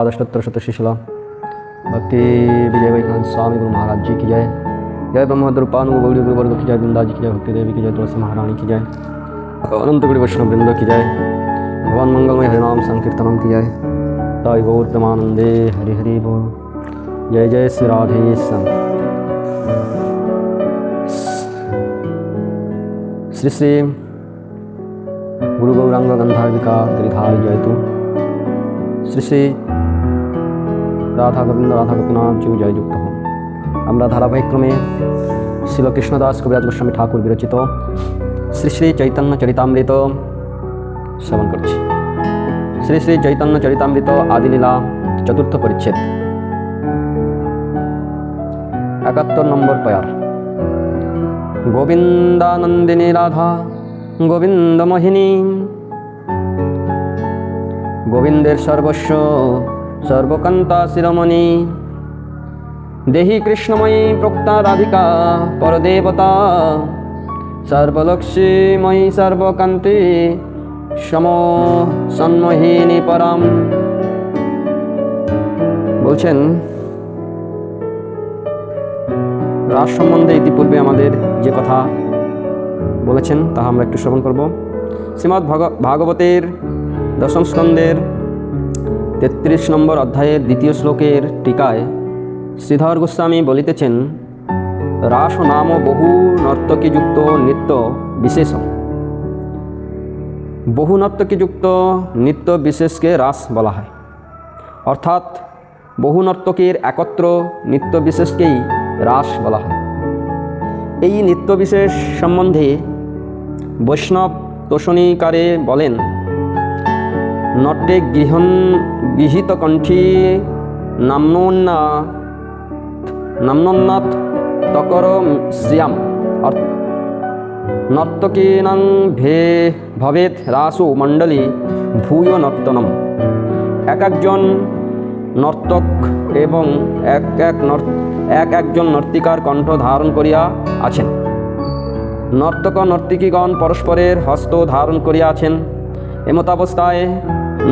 आदर्शोत्तर शत शिशिला भक्ति विजय वैकांत स्वामी गुरु महाराज जी की जय। जय ब्रह्मद्रुपानु गौड़ी गुरुवर्ग की जय। वृंदा जी की जय। भक्ति देवी की जय। तुलसी महारानी की जय। अनंत गुरु वैष्णव वृंद की जय। भगवान मंगलमय हरिनाम संकीर्तनम की जय। ताई गौर प्रेमानंदे हरि हरि बोल। जय जय श्री राधे श्याम। श्री श्री गुरु गौरांग गंधार्विका गिरिधारी जयतु। श्री श्री राधा गोविंद राधा गोपीनाथ जी जय युक्त हूँ। আমরা ধারাবাহিক্রমে শ্রীল কৃষ্ণদাস কবিরাজ গোস্বামী ঠাকুর বিরচিত শ্রী শ্রী চৈতন্য চরিতামৃত শ্রবণ করছি। শ্রী শ্রী চৈতন্য চরিতামৃত আদিলীলা চতুর্থ পরিচ্ছেদ ৭১ নম্বর পয়ার। গোবিন্দানন্দিনী রাধা গোবিন্দমোহিনী। গোবিন্দের সর্বস্ব সর্বকান্তা শিরোমণি। দেহি কৃষ্ণময়ী প্রক্তা রাধিকা পরদেবতা। সর্বলক্ষ্মীময়ী সর্বকান্তি সম সন্মোহিনী পরম। বলছেন রাস সম্বন্ধে ইতিপূর্বে আমাদের যে কথা বলেছেন তা আমরা একটু শ্রবণ করব। শ্রীমদ্ ভাগবতের দশম স্কন্ধের ৩৩ নম্বর অধ্যায়ের দ্বিতীয় শ্লোকের টিকায় শ্রীধর গোস্বামী বলিতেছেন, রাস নাম বহু নর্তকীযুক্ত নৃত্য বিশেষ। বহু নর্তকীযুক্ত নৃত্য বিশেষকে রাস বলা হয়। অর্থাৎ বহু নর্তকীর একত্র নৃত্য বিশেষকেই রাস বলা হয়। এই নৃত্য বিশেষ সম্বন্ধে বৈষ্ণব তোষণীকারে বলেন, নট্যে গৃহীত কণ্ঠী নাম্নোন্নাথ তকর শ্রিয়াম নর্তকীনাং ভবেৎ রাসু মণ্ডলী ভূয় নর্তনম। এক একজন নর্তক এবং একজন নর্তিকার কণ্ঠ ধারণ করিয়া আছেন। নর্তক নর্তিকীগণ পরস্পরের হস্ত ধারণ করিয়া আছেন। এমতাবস্থায়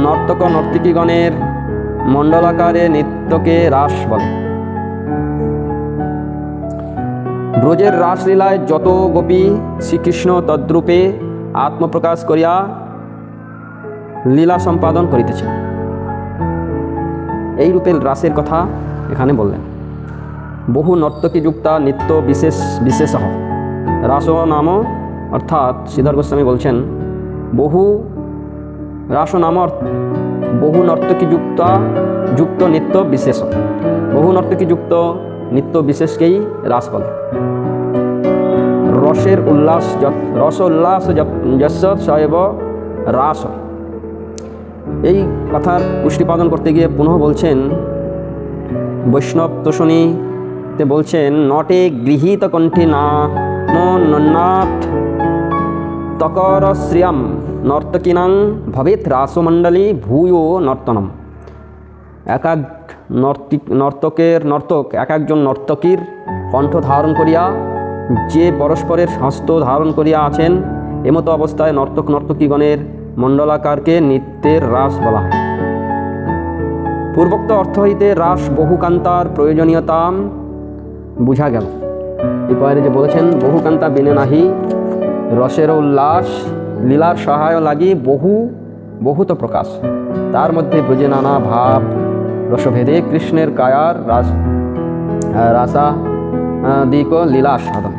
নর্তক নর্তিকীগণের মণ্ডলাকারে নৃত্যকে রাস বলে। ব্রজের রাসলীলায় যত গোপী শ্রীকৃষ্ণ তদ্রূপে আত্মপ্রকাশ করিয়া লীলা সম্পাদন করিতেছেন। এই রূপে রাসের কথা এখানে বললেন। বহু নর্তকীযুক্তা নৃত্য বিশেষ রাস নাম, অর্থাৎ শ্রীধর গোস্বামী বলছেন বহু রাস নাম বহু নর্তকীযুক্ত নৃত্য বিশেষ। বহু নর্তকীযুক্ত নৃত্য বিশেষকেই রাস বলে। রস উল্লাস যস্য সৈব রাস। এই কথার পুষ্টিপাদন করতে গিয়ে পুনঃ বলছেন, বৈষ্ণব তোষণীতে বলছেন, নটে গৃহীত কণ্ঠী নাম্নোন্নাথ তকর শ্রিয়াম নর্তকীনাং ভবেৎ রাসমণ্ডলী ভূয় নর্তনম। এক একজন নর্তকীর কণ্ঠ ধারণ করিয়া যে পরস্পরের হস্ত ধারণ করিয়া আছেন, এমতো অবস্থায় নর্তক নর্তকীগণের মণ্ডলাকারকে নৃত্যের রাস বলা হয়। পূর্বোক্ত অর্থ হইতে রাস বহুকান্তার প্রয়োজনীয়তা বুঝা গেল। এই পরে যে বলেছেন, বহুকান্তা বিনে নাহি রসের উল্লাস লীলার সহায় লাগি বহুত প্রকাশ। তার মধ্যে ব্রজে নানা ভাব রসভেদে কৃষ্ণের কায়ার রাসাদিক লীলা সাধন।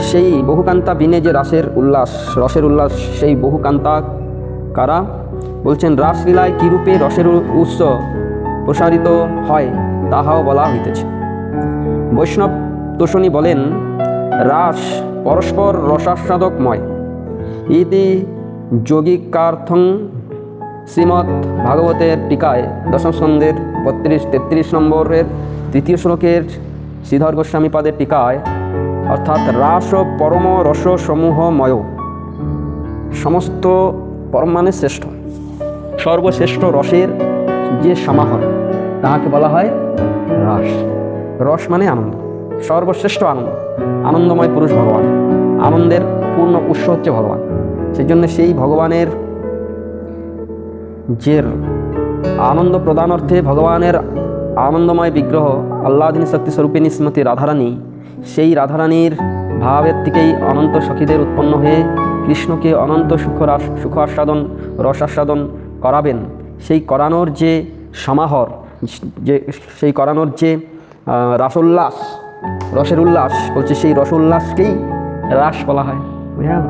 সেই বহুকান্তা বিনে যে রসের উল্লাস সেই বহুকান্তা কারা বলছেন, রাসলীলায় কীরূপে রসের উৎস প্রসারিত হয় তাহাও বলা হইতেছে। বৈষ্ণব তোষণী বলেন, রাস পরস্পর রসাস্বাদকময়। ইতি যোগিকার্থং শ্রীমদ্ ভাগবতের টিকায় দশম স্কন্ধের ৩৩ নম্বরের তৃতীয় শ্লোকের শ্রীধর গোস্বামী পাদের টিকায়, অর্থাৎ রাস পরম রস সমূহময়। সমস্ত পরম মানে শ্রেষ্ঠ, সর্বশ্রেষ্ঠ রসের যে সমাহার তাহাকে বলা হয় রাস। রস মানে আনন্দ, সর্বশ্রেষ্ঠ আনন্দ, আনন্দময় পুরুষ ভগবান। আনন্দের পূর্ণ উৎস হচ্ছে ভগবান। সেই জন্য সেই ভগবানের যে আনন্দ প্রদান অর্থে ভগবানের আনন্দময় বিগ্রহ আল্লাদিনী শক্তি স্বরূপিণী শ্রীমতী রাধারানী, সেই রাধারানীর ভাবের থেকেই অনন্ত সখীদের উৎপন্ন হয়ে কৃষ্ণকে অনন্ত সুখ আস্বাদন রস আস্বাদন করাবেন। সেই করানোর যে সমাহার, যে সেই করানোর যে রাসোল্লাস, রসের উল্লাস বলছে, সেই রসোল্লাসকেই রাস বলা হয়। বুঝা গেল?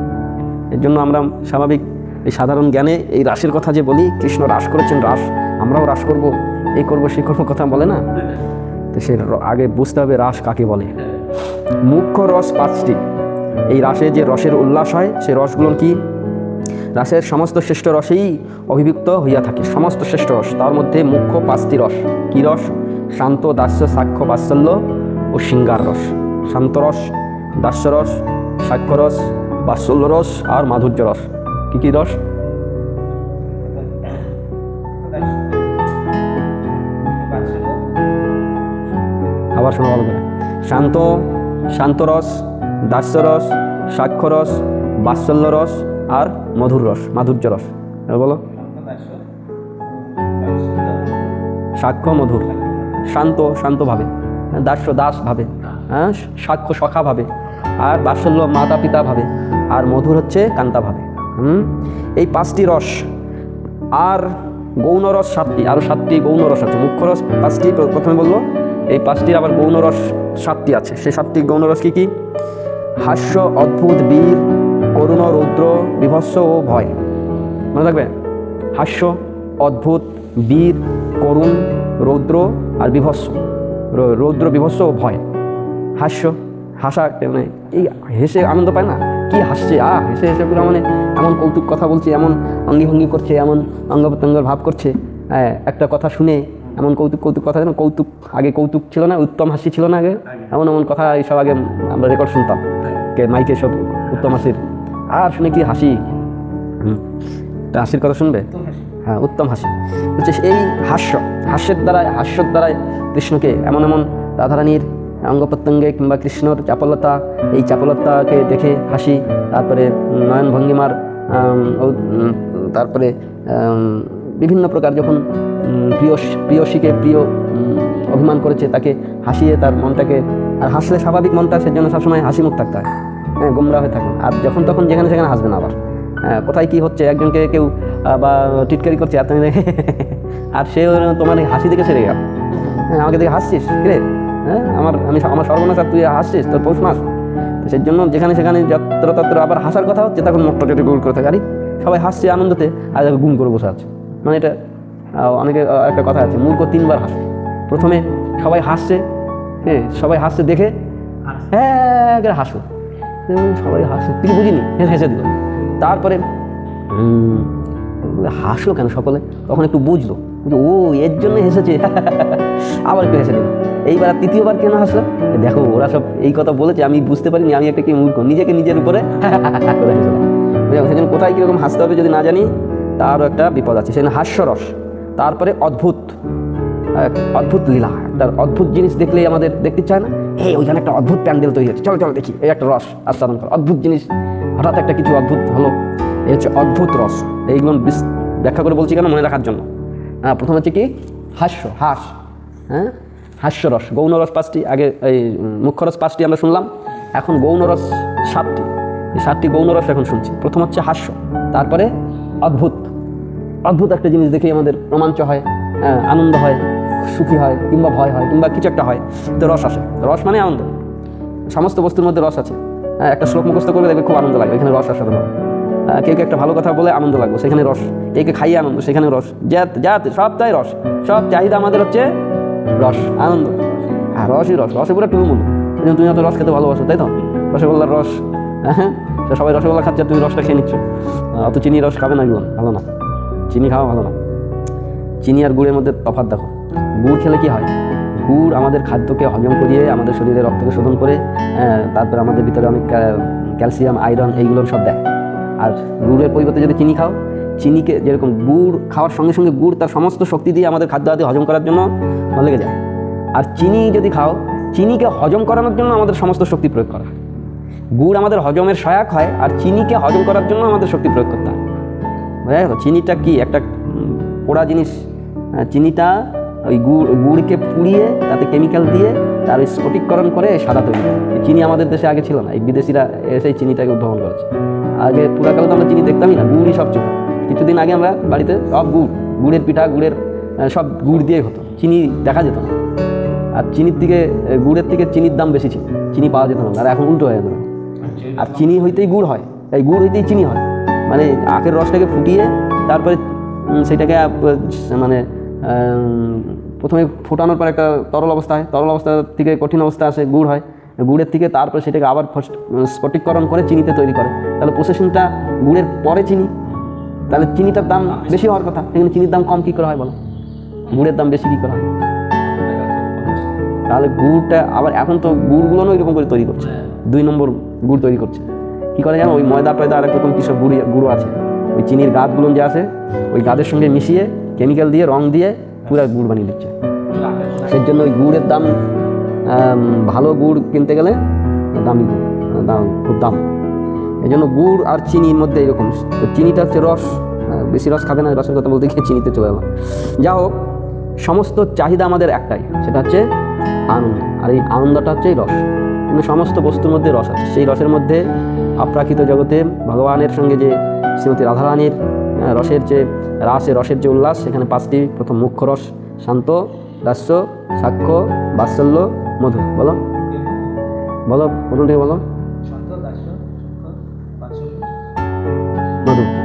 এর জন্য আমরা স্বাভাবিক এই সাধারণ জ্ঞানে এই রাসের কথা যে বলি, কৃষ্ণ রাস করেছেন, রাস আমরাও রাস করব, এই করবো সেই করবো কথা বলে না, তো সে আগে বুঝতে হবে রাস কাকে বলে। মুখ্য রস 5টি। এই রাসে যে রসের উল্লাস হয়, সেই রসগুলো কি? রাসের সমস্ত শ্রেষ্ঠ রসেই অভিভুক্ত হইয়া থাকে, সমস্ত শ্রেষ্ঠ রস। তার মধ্যে মুখ্য 5টি রস। কী রস? শান্ত, দাস্য, সাক্ষ্য, বাৎসল্য ও শৃঙ্গার রস। শান্তরস, দাস্যরস, সাক্ষ্যরস, বাৎসল্য রস আর মাধুর্য রস। কী কী রস? আবার শোনা ভালো করে। শান্তরস, দাস্যরস, সাক্ষ্যরস, বাৎসল্য রস আর মধুর রস, মাধুর্য রস। বলো। সাক্ষ্য মধুর, শান্ত শান্তভাবে, দাস্য দাস ভাবে, হ্যাঁ, সাক্ষ্য সখা ভাবে, আর বাৎসল্য মাতা পিতা ভাবে, আর মধুর হচ্ছে কান্তা ভাবে। এই 5টি রস। আর গৌণ রস 7টি, আরও 7টি গৌণ রস আছে। মুখ্য রস 5টি প্রথমে বললো, এই 5টির আবার গৌণ রস 7টি আছে। সেই 7টি গৌণ রস কী কী? হাস্য, অদ্ভুত, বীর, করুণ, রৌদ্র, বিভৎস ও ভয়। মনে রাখবে, হাস্য, অদ্ভুত, বীর, করুণ, রৌদ্র আর বিভৎস। রৌদ্র, বিভৎস ও ভয়। হাস্য, হাসা, মানে এই হেসে আনন্দ পায় না, কি হাসছে, হেসে হেসে পুরো মানে এমন কৌতুক কথা বলছে, এমন অঙ্গিভঙ্গি করছে, এমন অঙ্গ প্রত্যঙ্গের ভাব করছে, একটা কথা শুনে এমন কৌতুক কথা, যেন কৌতুক, আগে কৌতুক ছিল না, উত্তম হাসি ছিল না আগে, এমন কথা এইসব আগে আমরা রেকর্ড শুনতাম মাইকে, সব উত্তম হাসির। আর শুনে কি হাসি, হাসির কথা শুনবে, হ্যাঁ, উত্তম হাসি হচ্ছে এই হাস্যের দ্বারাই কৃষ্ণকে এমন রাধারানীর অঙ্গ প্রত্যঙ্গে কিংবা কৃষ্ণর চাপলতা, এই চাপলতাকে দেখে হাসি, তারপরে নয়ন ভঙ্গিমার, তারপরে বিভিন্ন প্রকার যখন প্রিয়সীকে প্রিয় অভিমান করেছে, তাকে হাসিয়ে তার মনটাকে, আর হাসলে স্বাভাবিক মনটা, সেজন্য সবসময় হাসি মুখ থাকতে হয়, হ্যাঁ, গোমরা হয়ে থাকুন। আর যখন তখন যেখানে সেখানে হাসবেন আবার, কোথায় কী হচ্ছে, একজনকে কেউ বা টিটকারি করছে, আর সে তোমার হাসি দেখে সেরে গেল, হ্যাঁ, আমাকে দেখে হাসছিস রে, হ্যাঁ, আমার সর্বনাশ, আর তুই হাসছিস, তোর পৌষ মাস। সেই জন্য যেখানে সেখানে যত্র আবার হাসার কথা হচ্ছে, তখন মুখটা যদি গোল করে থাকে, আরে সবাই হাসছে আনন্দতে, আর দেখো গুম করে বসে আছে। মানে এটা অনেকে একটা কথা আছে, মূর্খ 3বার হাসে। প্রথমে সবাই হাসছে, হ্যাঁ, সবাই হাসছে দেখে, হ্যাঁ হাসো, সবাই হাসছে, তুই বুঝিনি, হেসে দিল। তারপরে হাসলো কেন সকলে, তখন একটু বুঝলো, ও এর জন্য হেসেছে, আবার একটু হেসে দিল। এইবার 3য়বার কেন হাসলো, দেখো ওরা সব এই কথা বলেছে, আমি বুঝতে পারিনি, আমি একটা কি মূর্খ, নিজেকে নিজের উপরে সেই জন্য কোথায় কীরকম হাসতে হবে যদি না জানি, তারও একটা বিপদ আছে। সেজন্য হাস্যরস। তারপরে অদ্ভুত লীলা, তার অদ্ভুত জিনিস দেখলেই আমাদের দেখতে চায় না, ওইখানে একটা অদ্ভুত প্যান্ডেল তৈরি হচ্ছে, চলো দেখি, এই একটা রস আস্বাদন কর, অদ্ভুত জিনিস, হঠাৎ একটা কিছু অদ্ভুত হলো, এই হচ্ছে অদ্ভুত রস। এইগুলো ব্যাখ্যা করে বলছি কেন, মনে রাখার জন্য। প্রথম হচ্ছে কি? হাস, হ্যাঁ, হাস্যরস। গৌণ রস 5টি, আগে এই মুখ্য রস 5টি আমরা শুনলাম, এখন গৌণ রস 7টি। এই 7টি গৌণ রস এখন শুনছি। প্রথম হচ্ছে হাস্য, তারপরে অদ্ভুত একটা জিনিস দেখেই আমাদের রোমাঞ্চ হয়, আনন্দ হয়, সুখী হয়, কিংবা ভয় হয়, কিংবা কিছু একটা হয়, তো রস আসে। রস মানে আনন্দ, সমস্ত বস্তুর মধ্যে রস আছে। একটা শ্লোক মুখস্থ করলে দেখবে খুব আনন্দ লাগবে, এখানে রস আসার হবে। কেউ একটা ভালো কথা বলে আনন্দ লাগবে, সেখানে রস। কেউকে খাইয়ে আনন্দ, সেখানে রস। যাতে সবটাই রস, সব চাহিদা আমাদের হচ্ছে রস, আনন্দ। হ্যাঁ, রসে পুরো টুলুমুলু। তুমি হয়তো রস খেতে ভালোবাসো, তাই তো? রসগোল্লার রস, হ্যাঁ, সবাই রসগোল্লা খাচ্ছে, তুমি রসটা খেয়ে নিচ্ছ। অত চিনি রস খাবে না, এগুলো ভালো না, চিনি খাওয়া ভালো না। চিনি আর গুড়ের মধ্যে তফাৎ দেখো। গুড় খেলে কি হয়? গুড় আমাদের খাদ্যকে হজম করিয়ে আমাদের শরীরে রক্তকে শোধন করে, তারপরে আমাদের ভিতরে অনেক ক্যালসিয়াম, আয়রন এইগুলোর সব দেয়। আর গুড়ের পরিবর্তে যদি চিনি খাও, চিনিকে যেরকম গুড় খাওয়ার সঙ্গে সঙ্গে গুড় তার সমস্ত শক্তি দিয়ে আমাদের খাদ্য আদি হজম করার জন্য লেগে যায়। আর চিনি যদি খাও, চিনিকে হজম করানোর জন্য আমাদের সমস্ত শক্তি প্রয়োগ করা হয়। গুড় আমাদের হজমের সহায়ক হয়, আর চিনিকে হজম করার জন্য আমাদের শক্তি প্রয়োগ করতে হয়। বুঝা গেল? চিনিটা কি একটা পোড়া জিনিস, চিনিটা ওই গুড়কে পুড়িয়ে তাতে কেমিক্যাল দিয়ে তার স্ফটিককরণ করে সাদা তৈরি করে। এই চিনি আমাদের দেশে আগে ছিল না, এই বিদেশিরা এসে চিনিটাকে উদ্ভাবন করেছে। আগে পুরাকালে তো আমরা চিনি দেখতামই না, গুড়ই সব ছিল। কিছুদিন আগে আমরা বাড়িতে সব গুড়ের পিঠা, গুড়ের সব গুড় দিয়ে হতো, চিনি দেখা যেত না। আর গুড়ের থেকে চিনির দাম বেশি ছিল, চিনি পাওয়া যেত না। আর এখন উল্টো হয়ে গেল, আর চিনি হইতেই গুড় হয়, এই গুড় হইতেই চিনি হয়। মানে আখের রসটাকে ফুটিয়ে তারপরে সেটাকে মানে প্রথমে ফোটানোর পর একটা তরল অবস্থা হয়, তরল অবস্থা থেকে কঠিন অবস্থা আসে, গুড় হয়। গুড়ের থেকে তারপরে সেটাকে আবার স্ফটিককরণ করে চিনিতে তৈরি করে। তাহলে প্রসেসিংটা গুড়ের পরে চিনি, তাহলে চিনিটার দাম বেশি হওয়ার কথা, কিন্তু চিনির দাম কম কী করে হয় বলো? গুড়ের দাম বেশি কী করে হয়? তাহলে গুড়টা আবার এখন তো গুড়গুলো এরকম করে তৈরি করছে, 2 নম্বর গুড় তৈরি করছে। কী করে জানো? ওই ময়দা টয়দা আরেক রকম কিছু গুঁড়ো আছে, ওই চিনির গাছগুলো যে আছে ওই গাছের সঙ্গে মিশিয়ে কেমিক্যাল দিয়ে রং দিয়ে পুরো গুড় বানিয়ে দিচ্ছে। সেই জন্য ওই গুড়ের দাম, ভালো গুড় কিনতে গেলে খুব দাম। এই জন্য গুড় আর চিনির মধ্যে এরকম, চিনিটা হচ্ছে রস, বেশি রস খাবে না, রসের কথা বলতে গিয়ে চিনিতে চলে গেল। যা হোক, সমস্ত চাহিদা আমাদের একটাই, সেটা হচ্ছে আনন্দ। আর এই আনন্দটা হচ্ছে এই রস। কিন্তু সমস্ত বস্তুর মধ্যে রস আছে, সেই রসের মধ্যে অপ্রাকৃত জগতে ভগবানের সঙ্গে যে শ্রীমতী রাধারানীর রসের যে উল্লাস, সেখানে 5টি। প্রথম মুখ্য রস শান্ত, দাস্য, সাক্ষ্য, বাৎসল্য, মধুর। বলো প্রথম থেকে বলো।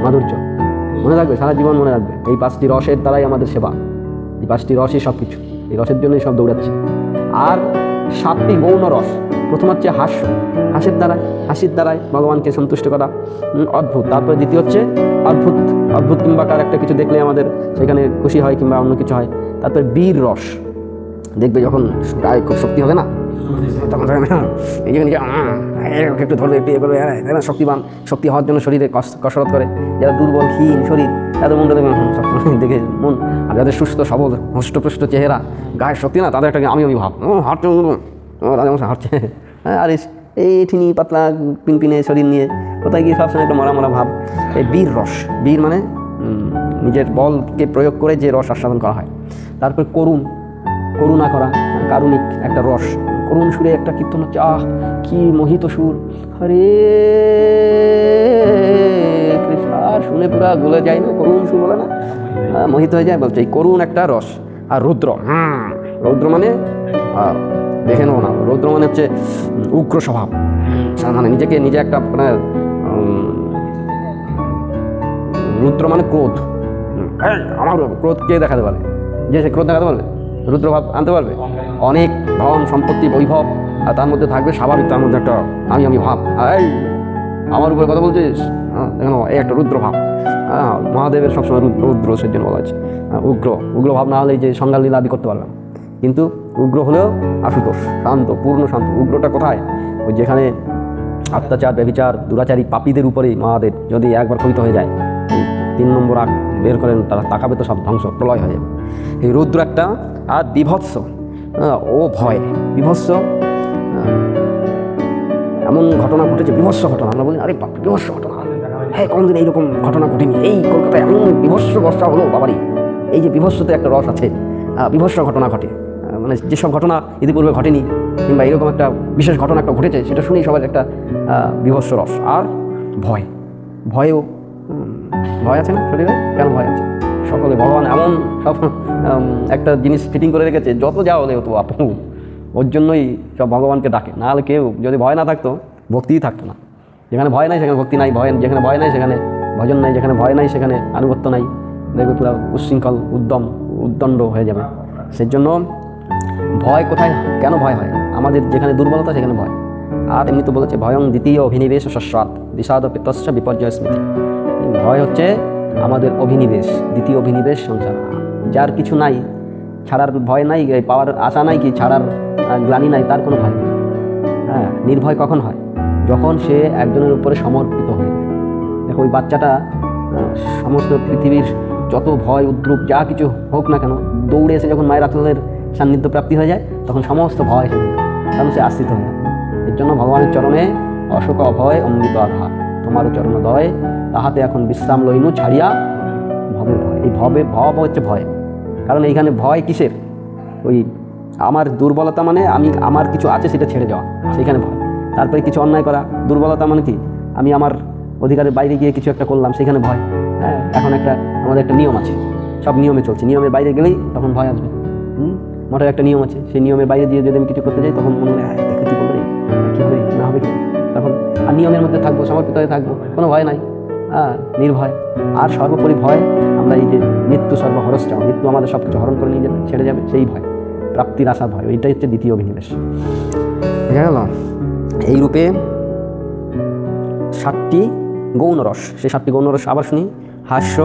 মাধুর্য মনে রাখবে, সারা জীবন মনে রাখবে। এই 5টি রসের দ্বারাই আমাদের সেবা, এই 5টি রসই সব কিছু, এই রসের জন্যই সব দৌড়াচ্ছে। আর 7টি গৌণ রস। প্রথম হচ্ছে হাসির দ্বারাই ভগবানকে সন্তুষ্ট করা, অদ্ভুত। তারপরে দ্বিতীয় হচ্ছে অদ্ভুত কিংবাকার একটা কিছু দেখলে আমাদের সেখানে খুশি হয় কিংবা অন্য কিছু হয়। তারপরে বীর রস, দেখবে যখন গায়ে খুব শক্তি হবে না, তখন এই যে একটু ধরবে, একটু করবে, শক্তিবান, শক্তি হওয়ার জন্য শরীরে কসরত করে। যারা দুর্বল ক্ষীণ শরীর, তাদের মনটা দেখবেন সবসময় দেখে মন। আর যাদের সুস্থ সবল হষ্টপুষ্ট চেহারা, গায়ের শক্তি না, তাদের একটা আমি ভাব, হাঁটছে হাঁটছে। আর এই ঠিনি পাতলা পিনপিনে শরীর নিয়ে কোথায় গিয়ে সবসময় একটা মরা ভাব। এই বীর রস, বীর মানে নিজের বলকে প্রয়োগ করে যে রস আস্বাদন করা হয়। তারপর করুণা করা, কারুণিক একটা রস। করুণ সুরে একটা কীর্তন হচ্ছে, কি মোহিত সুর, হরে কৃষ্ণ, শুনে পুরা গলে যায় না, করুণ সুর বলে না, মোহিত হয়ে যায় বলছে। এই করুণ একটা রস। আর রৌদ্র মানে দেখে নেবো না, রৌদ্র মানে হচ্ছে উগ্র স্বভাব, মানে নিজে একটা মানে রুদ্র মানে ক্রোধ। আমার ক্রোধ কে দেখাতে পারে? যে সে ক্রোধ দেখাতে পারবে, রুদ্রভাব আনতে পারবে। অনেক ধন সম্পত্তি বৈভব, আর তার মধ্যে থাকবে স্বাভাবিক, তার মধ্যে একটা আমি ভাব, এই আমার উপরে কথা বলছিস, দেখো এই একটা রুদ্রভাব। মহাদেবের সবসময় রুদ্র, সেই জন্য বলা হয়েছে উগ্র ভাব না হলে যে সংজ্ঞা লীলা আদি করতে পারবে না। কিন্তু উগ্র হলেও আশুতোষ, শান্ত, পূর্ণ শান্ত। উগ্রটা কোথায়? ওই যেখানে অত্যাচার, ব্যভিচার, দুরাচারী পাপীদের উপরেই মহাদেব যদি একবার ক্ষয়িত হয়ে যায়, 3 নম্বর আগ বের করেন, তারা তাকাবে তো সব ধ্বংস, প্রলয় হয়ে যাবে। এই রুদ্র একটা। আর বিভৎস, ও ভয়, বিভৎস। এমন ঘটনা ঘটেছে, বিভৎস ঘটনা, আমরা বলি আরে বাপ, বিভৎস ঘটনা, হ্যাঁ কোনোদিন এইরকম ঘটনা ঘটেনি, এই কলকাতায় এমন বিভৎস বর্ষা হলো বাবারি। এই যে বিভৎসতে একটা রস আছে, বিভৎস ঘটনা ঘটে, মানে যেসব ঘটনা ইতিপূর্বে ঘটেনি কিংবা এরকম একটা বিশেষ ঘটনা একটা ঘটেছে, সেটা শুনেই সবার একটা বিভৎস রস। আর ভয় আছে না শরীরে? কেন ভয় আছে? সকলে ভগবান এমন সব একটা জিনিস ফিটিং করে রেখেছে, যত যা হলে তো আপু, ওর জন্যই সব ভগবানকে ডাকে। নাহলে কেউ যদি ভয় না থাকতো, ভক্তিই থাকতো না। যেখানে ভয় নাই সেখানে ভক্তি নাই, যেখানে ভয় নাই সেখানে ভজন নাই, যেখানে ভয় নাই সেখানে আনুগত্য নাই। দেখবে পুরো উচ্ছৃঙ্খল, উদ্দণ্ড হয়ে যাবে। সেই জন্য ভয় কোথায়, কেন ভয় হয়? আমাদের যেখানে দুর্বলতা সেখানে ভয়। আর এমনি তো বলেছে, ভয়ং দ্বিতীয় অভিনিবেশ সস্বাদ বিষাদ পিতস্য বিপর্যয় স্মৃতি। ভয় হচ্ছে আমাদের অভিনিবেশ, দ্বিতীয় অভিনিবেশ সংসার। যার কিছু নাই, ছাড়ার ভয় নাই, পাওয়ার আশা নাই, কি ছাড়ার গ্লানি নাই, তার কোনো ভয় নেই। হ্যাঁ, নির্ভয় কখন হয়? যখন সে একজনের উপরে সমর্পিত হয়ে যায়। দেখো ওই বাচ্চাটা সমস্ত পৃথিবীর যত ভয় উদ্রুপ যা কিছু হোক না কেন, দৌড়ে এসে যখন মায়ের আত্মাদের সান্নিধ্য প্রাপ্তি হয়ে যায়, তখন সমস্ত ভয় এসে যায়, কারণ সে আশ্রিত হয়ে যায়। এর জন্য ভগবানের চরণে অশোক অভয় অমৃত আধার, তোমার চরণোদয় তাহাতে এখন বিশ্রাম লইনু ছাড়িয়া ভবের ভয়। এই ভব হচ্ছে ভয়, কারণ এইখানে ভয় কিসের? ওই আমার দুর্বলতা মানে আমি আমার কিছু আছে সেটা ছেড়ে যাওয়া, সেইখানে ভয়। তারপরে কিছু অন্যায় করা, দুর্বলতা মানে কি? আমি আমার অধিকারের বাইরে গিয়ে কিছু একটা করলাম, সেখানে ভয়। হ্যাঁ, এখন আমাদের একটা নিয়ম আছে, সব নিয়মে চলছে, নিয়মের বাইরে গেলেই তখন ভয় আসবে। মোটের একটা নিয়ম আছে, সেই নিয়মের বাইরে দিয়ে যদি আমি কিছু করতে যাই তখন মনে হয় দেখে কী করবে, কী হবে না হবে কি, তখন আর নিয়মের মধ্যে থাকবো, সমর্পিত হয়ে থাকবো, কোনো ভয় নাই, নির্ভয়। আর সর্বোপরি ভয়, আমরা এই যে মৃত্যু সর্বহরস চাও, মৃত্যু আমাদের সব কিছু হরণ করে নিয়ে যাবে, ছেড়ে যাবে, সেই ভয়, প্রাপ্তির আশা ভয়, ওইটাই হচ্ছে দ্বিতীয় অভিনিবেশ। বুঝা গেল? এই রূপে 7টি গৌণ রস, সেই 7টি গৌণ রস আবার শুনি। হাস্য,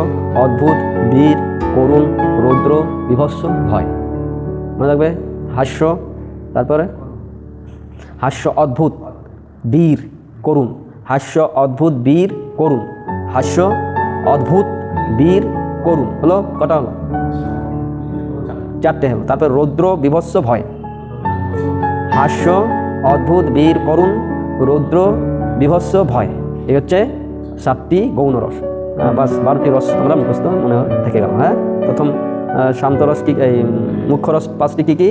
অদ্ভুত, বীর, করুণ, রৌদ্র, বিভৎস, ভয়। মনে রাখবে, হাস্য, তারপরে হাস্য, অদ্ভুত, বীর, করুণ। হাস্য, অদ্ভুত, বীর, করুণ। হাস্য, অদ্ভুত, বীর, করুণ, হলো কটা? হলো 4টে হলো। তারপরে রৌদ্র, বিভৎস, ভয়। হাস্য, অদ্ভুত, বীর, করুণ, রৌদ্র, বিভৎস, ভয়। এই হচ্ছে 7টি গৌণ রস। বাস 12টি রস আমরা মুখস্থ মনে থেকে গেল। হ্যাঁ, প্রথম শান্ত রস কি, এই মুখ্য রস 5টি কী কী?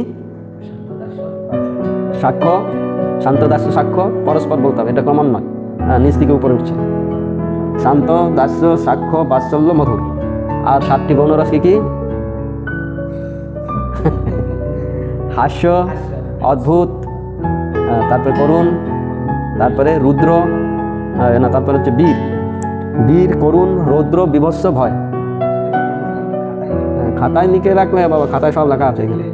সাক্ষ্য, শান্ত, দাস্য, সাক্ষ্য, পরস্পর বলতে হবে, এটা কমন নয়, নিচ থেকে উপরে উঠছে। শান্ত, দাস্য, সাক্ষ্য, বাৎসল্য, মধুর। আর 7টি গৌণ রস কী কী? হাস্য, অদ্ভুত, তারপরে করুণ, তারপরে রুদ্র, না তারপরে হচ্ছে বীর, বীর, করুণ, রৌদ্র, বিভৎস, ভয়। খাতায় লিখে রাখলে বাবা, খাতায় সব লেখা আছে এখানে।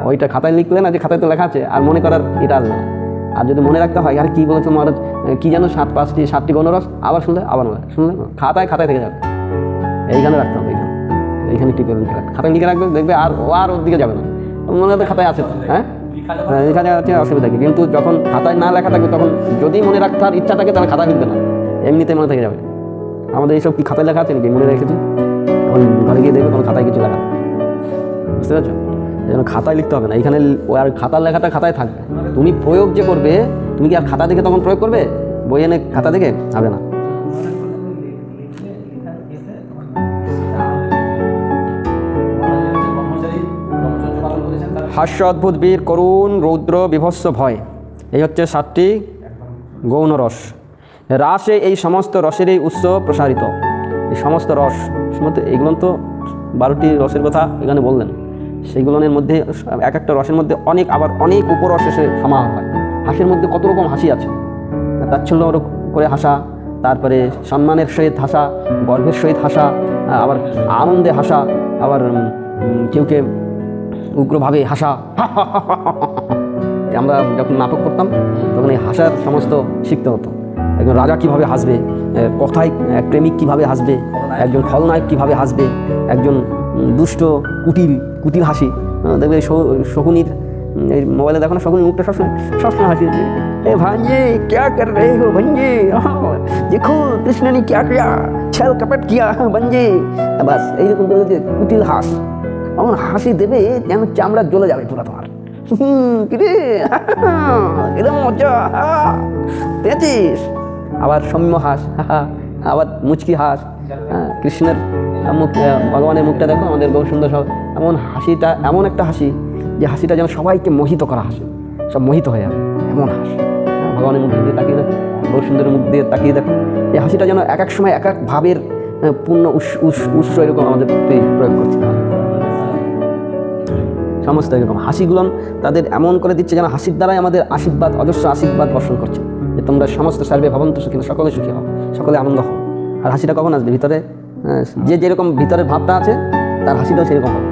ওইটা খাতায় লিখলে না, যে খাতায় তো লেখা আছে, আর মনে করার এটা আসবে না। আর যদি মনে রাখতে হয়, আর কী বলেছে মহারাজ, কী যেন 7টি গৌণ রস, আবার শুনলে আবার শুনলে খাতায় থেকে যাবে, এইখানে রাখতে হবে, এইখানে টিপে লিখে রাখতে, খাতায় লিখে রাখবে, দেখবে আর ওর দিকে যাবে না, মনে হয় খাতায় আছে। হ্যাঁ, এখানে আছে, অসুবিধা কি? কিন্তু যখন খাতায় না লেখা থাকবে, তখন যদি মনে রাখার ইচ্ছা থাকে তাহলে খাতায় লিখবে না, এমনিতে মনে থেকে যাবে। আমাদের এইসব কি খাতায় লেখা আছে নাকি মনে রেখেছি? তখন ঘরে গিয়ে দেখবে তখন খাতায় কিছু লেখা, বুঝতে পারছো? এই জন্য খাতায় লিখতে হবে না, এইখানে আর খাতার লেখাটা খাতায় থাকবে। তুমি প্রয়োগ যে করবে, তুমি কি আর খাতা দেখে তখন প্রয়োগ করবে? বই এনে খাতা দেখে হবে না। হাস্য, অদ্ভুত, বীর, করুণ, রৌদ্র, বিভৎস, ভয়। এই হচ্ছে 7টি গৌণ রস। রাসে এই সমস্ত রসেরই উৎস প্রসারিত। এই সমস্ত রস মধ্যে এগুলো তো 12টি রসের কথা এখানে বললেন, সেইগুলোর মধ্যে এক একটা রসের মধ্যে অনেক উপরস এসে সমাহার হয়। হাসির মধ্যে কত রকম হাসি আছে, তাচ্ছল্য করে হাসা, তারপরে সম্মানের সহিত হাসা, গর্বের সহিত হাসা, আবার আনন্দে হাসা, আবার কেউ উগ্রভাবে হাসা। আমরা যখন নাটক করতাম তখন এই হাসার সমস্ত শিখতে হতো। একজন রাজা কীভাবে হাসবে, কথায় প্রেমিক কীভাবে হাসবে, একজন খলনায়ক কীভাবে হাসবে, একজন দুষ্ট কুটিল হাসি। দেখবে শকুনির এই মোবাইলে দেখো না, শকুনির মুখটা সবসময় হাসি। এ ভাঞ্জে ক্যা কর রহে হো ভঞ্জে, দেখো কৃষ্ণ নে ক্যা কিয়া, ছল কপট কিয়া ভঞ্জে। বাস এইরকম করে যে কুটিল হাস, এমন হাসি দেবে যেন চামড়া জ্বলে যাবে পুরো তোমার। কিরে এরকম মজা পেয়েছিস। আবার সৌম্য হাস, আবার মুচকি হাস। কৃষ্ণের মুখ, ভগবানের মুখটা দেখো, আমাদের বহু সুন্দর সব। এমন হাসিটা, এমন একটা হাসি যে হাসিটা যেন সবাইকে মোহিত করা হাসি, সব মোহিত হয়ে যাবে এমন হাসি। ভগবানের মুখ দিয়ে তাকিয়ে দেখো, বহু সুন্দর মুখ দিয়ে তাকিয়ে দেখো, এই হাসিটা যেন এক এক সময় এক এক ভাবের পূর্ণ উৎস এরকম আমাদের প্রয়োগ করছে। সমস্ত এরকম হাসিগুলো তাদের এমন করে দিচ্ছে যেন হাসির দ্বারাই আমাদের আশীর্বাদ, অজস্র আশীর্বাদ বর্ষণ করছে, যে তোমরা সমস্ত সার্বে ভবন্তু সুখিনঃ, সকলে সুখী হও, সকলে আনন্দ হও। আর হাসিটা কখন আসবে? ভিতরে যে যেরকম ভিতরের ভাবটা আছে তার হাসিটাও সেরকম হবে।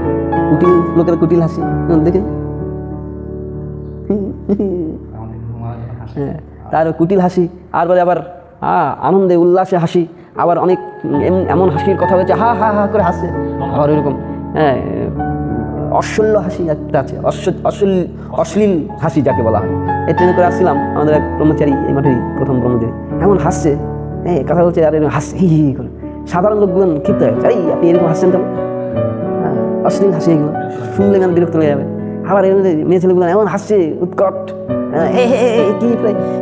কুটিল লোকের কুটিল হাসি দেখে, হ্যাঁ, তার কুটিল হাসি। আর বলে আবার আনন্দে উল্লাসে হাসি। আবার অনেক এমন হাসির কথা হয়েছে, হা হা হা করে হাসে। আবার ওইরকম অশ্লীল হাসি একটা আছে, অশ্লীল হাসি যাকে বলা হয়। এই ট্রেনে করে আসছিলাম, আমাদের এক ব্রহ্মচারী, এই মাঠের প্রথম ব্রহ্মচারী, এমন হাসছে, কথা বলছে, আর এরকম হাসছে হি হি করে। সাধারণ লোকগুলো ক্ষিপ্ত হয়, এই আপনি এরকম হাসছেন কেন? অশ্লীল হাসি এগুলো শুনলে কেন বিরক্ত হয়ে যাবে। আবার মেয়ে ছেলেগুলো এমন হাসছে উৎকট,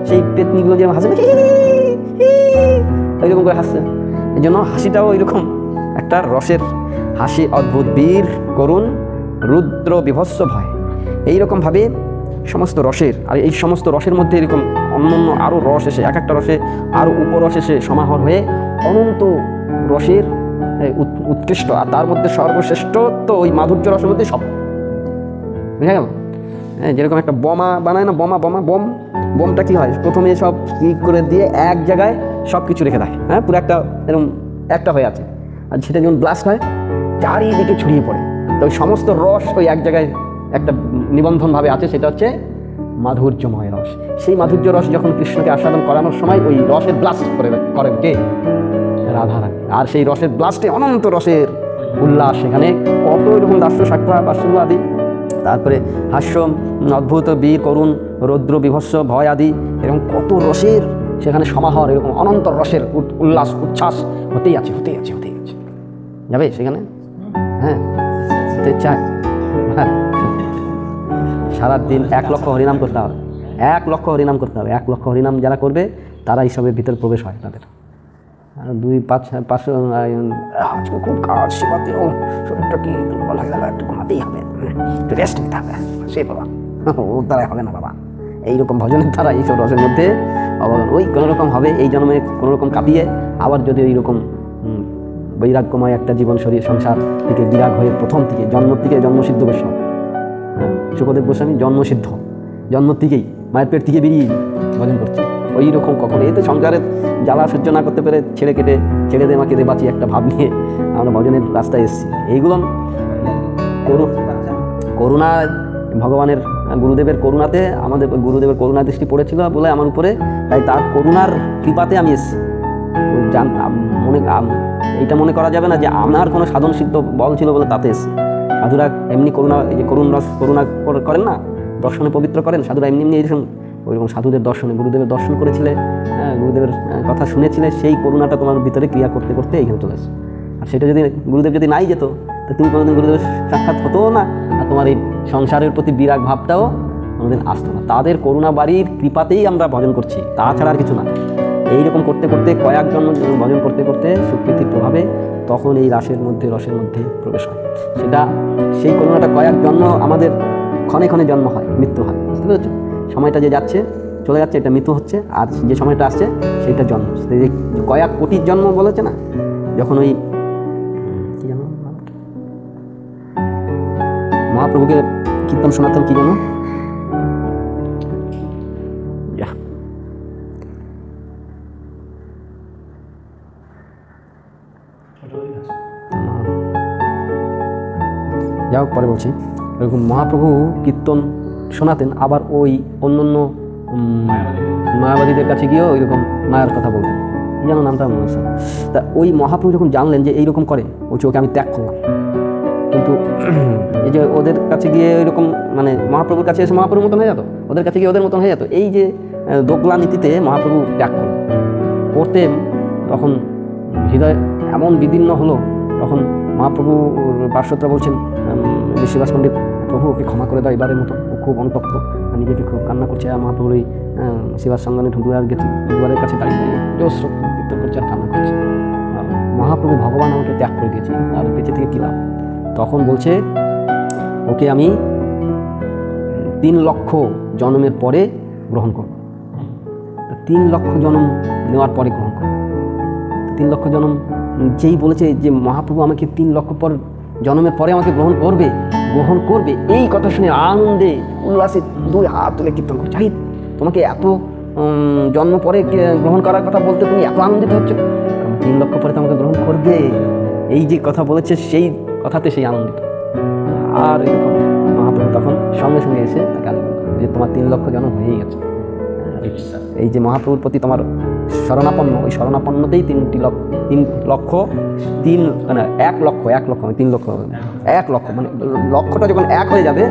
সেই পেতনিগুলো যেমন হাসে ওইরকম করে হাসছে। এই জন্য হাসিটাও ওইরকম একটা রসের হাসি অদ্ভুত বীর করুণ রুদ্র বিভৎস ভয়। এইরকমভাবে সমস্ত রসের, আর এই সমস্ত রসের মধ্যে এরকম অন্যান্য আরও রস এসে, এক একটা রসে আরও উপরস এসে সমাহার হয়ে অনন্ত রসের উৎকৃষ্ট, আর তার মধ্যে সর্বশ্রেষ্ঠ তো ওই মাধুর্য রসের মধ্যে সব। বুঝা গেল? হ্যাঁ, যেরকম একটা বোমা বানায় না, বোমটা কি হয়, প্রথমে সব কি করে দিয়ে এক জায়গায় সব কিছু রেখে দেয়, হ্যাঁ, পুরো একটা এরকম একটা হয়ে আছে, আর সেটা যখন ব্লাস্ট হয় চারিদিকে ছড়িয়ে পড়ে। তো ওই সমস্ত রস ওই এক জায়গায় একটা নিবন্ধনভাবে আছে, সেটা হচ্ছে মাধুর্যময় রস। সেই মাধুর্য রস যখন কৃষ্ণকে আস্বাদন করানোর সময় ওই রসের ব্লাস্ট করে কে? রাধারানী। আর সেই রসের ব্লাস্টে অনন্ত রসের উল্লাস, সেখানে কত এরকম দাস্য সাক্ষা বাৎসল্য আদি, তারপরে হাস্য অদ্ভুত বীর করুণ রৌদ্র বিভৎস ভয় আদি, এরকম কত রসের সেখানে সমাহার, এরকম অনন্ত রসের উল্লাস উচ্ছ্বাস হতেই আছে। যাবে সেখানে? হ্যাঁ, চায়। হ্যাঁ, সারাদিন 1 লক্ষ হরিনাম করতে হবে, 1 লক্ষ হরিনাম করতে হবে। 1 লক্ষ হরিনাম যারা করবে তারা এইসবের ভিতরে প্রবেশ হয় তাদের। আর 2-500 আজকে খুব কাজ, সেবাতে শরীরটা কি দুর্বল হয়ে গেল, একটু ঘুমাতেই হবে, একটু রেস্ট নিতে হবে, সে বাবা ওর দ্বারাই হবে না বাবা। এইরকম ভজনের দ্বারা এইসব রসের মধ্যে ওই কোনোরকম হবে, এই জন্মে কোনোরকম কাঁপিয়ে আবার যদি ওইরকম বৈরাগ্যময় একটা জীবন শরীর সংসার থেকে বিরাগ হয়ে প্রথম থেকে জন্মসিদ্ধ বৈষ্ণব, সুখদেব গোস্বামী জন্ম থেকেই মায়ের পেট থেকে বেরিয়ে ভজন করছে। ওই রকম কখনো এই তো সংসারের জ্বালা সহ্য না করতে পেরে ছেড়ে দে মাকে দে বাঁচি একটা ভাব নিয়ে আমরা ভজনের রাস্তায় এসেছি। এইগুলো করুণা, ভগবানের গুরুদেবের করুণাতে, আমাদের গুরুদেবের করুণা দৃষ্টি পড়েছিল বলে আমার উপরে, তাই তার করুণার কৃপাতে আমি এসেছি। এইটা মনে করা যাবে না যে আমার কোনো সাধন সিদ্ধ বল ছিল বলে তাতে এসেছি। সাধুরা এমনি করুণা, এই যে করুণা করেন না, দর্শনে পবিত্র করেন সাধুরা, এমনি এরকম ওইরকম সাধুদের দর্শনে গুরুদেবের দর্শন করেছিলে, গুরুদেবের কথা শুনেছিলে, সেই করুণাটা তোমার ভিতরে ক্রিয়া করতে করতে এইখানে চলে আসে। আর সেটা যদি গুরুদেব যদি নাই যেত, তো তুমি কোনোদিন গুরুদেবের সাক্ষাৎ হতো না, আর তোমার এই সংসারের প্রতি বিরাগ ভাবটাও কোনোদিন আসতো না। তাদের করুণা বাড়ির কৃপাতেই আমরা ভজন করছি, তাছাড়া আর কিছু না। এইরকম করতে করতে কয়েক জন্ম ভজন করতে করতে সুকৃতির প্রভাবে তখন এই রসের মধ্যে প্রবেশ হয়। সেই করুণাটা কয়েক জন্ম আমাদের ক্ষণে ক্ষণে জন্ম হয়, মৃত্যু হয়, বুঝতে পেরেছো? সময়টা যে যাচ্ছে চলে যাচ্ছে, এটা মৃত্যু হচ্ছে, আর যে সময়টা আসছে সেইটা জন্ম। কয়েক কোটির জন্ম বলেছে না, যখন ওই কি জানো মহাপ্রভুকে কীর্তন শোনাতেন, কি জানো, যাই হোক পরে বলছি। এরকম মহাপ্রভু কীর্তন শোনাতেন, আবার ওই অন্য মায়াবাদীদের কাছে গিয়েও ওইরকম মায়ার কথা বলতেন, কি যেন নামটা মনে হচ্ছে। তা ওই মহাপ্রভু যখন জানলেন যে এইরকম করে, বলছে ওকে আমি ত্যাগ করলাম। কিন্তু এই যে ওদের কাছে গিয়ে ওইরকম মানে মহাপ্রভুর কাছে এসে মহাপ্রভুর মতন হয়ে যেত, ওদের কাছে গিয়ে ওদের মতন হয়ে যেত, এই যে দোগলা নীতিতে মহাপ্রভু ত্যাগ করতে তখন হৃদয় এমন বিদীর্ণ হলো। তখন মহাপ্রভু পার্শ্বদরা বলছেন শ্রীবাস পণ্ডিত, প্রভু ওকে ক্ষমা করে দাও এবারের মতো, ও খুব অনুতপ্ত, নিজেকে খুব কান্না করছে। আর মহাপ্রভুর ওই শ্রীবাস সঙ্গনে দুয়ারের কাছে দাঁড়িয়ে জোস্র কীর্তন করছে আর কান্না করছে। মহাপ্রভু ভগবান আমাকে ত্যাগ করে দিয়েছে, আর বেঁচে থেকে কী লাভ? তখন বলছে ওকে আমি 3 লক্ষ জন্মের পরে গ্রহণ করব। 3 লক্ষ জন্ম নেওয়ার পরে গ্রহণ করব। 3 লক্ষ জন্ম যেই বলেছে যে মহাপ্রভু আমাকে 3 লক্ষ পর জন্মের পরে আমাকে গ্রহণ করবে, এই কথা শুনে আনন্দে উল্লাসে 2 হাত তুলে কীর্তন করছে। তোমাকে এত জন্ম পরে গ্রহণ করার কথা বলতে তুমি এত আনন্দিত হচ্ছ, 3 লক্ষ পরে তো আমাকে গ্রহণ করবে, এই যে কথা বলেছে সেই কথাতে সেই আনন্দিত। আর এরকম মহাপ্রভু তখন সঙ্গে সঙ্গে এসে তাকে আলিঙ্গন করে যে তোমার 3 লক্ষ জন্ম হয়েই গেছে। এই যে মহাপ্রভুর প্রতি তোমার শরণাপন্ন, ওই শরণাপন্নতেই 1 লক্ষ মানে 1 লক্ষ 1 লক্ষ 3 লক্ষ 1 লক্ষ মানে লক্ষটা যখন 1 হয়ে যাবে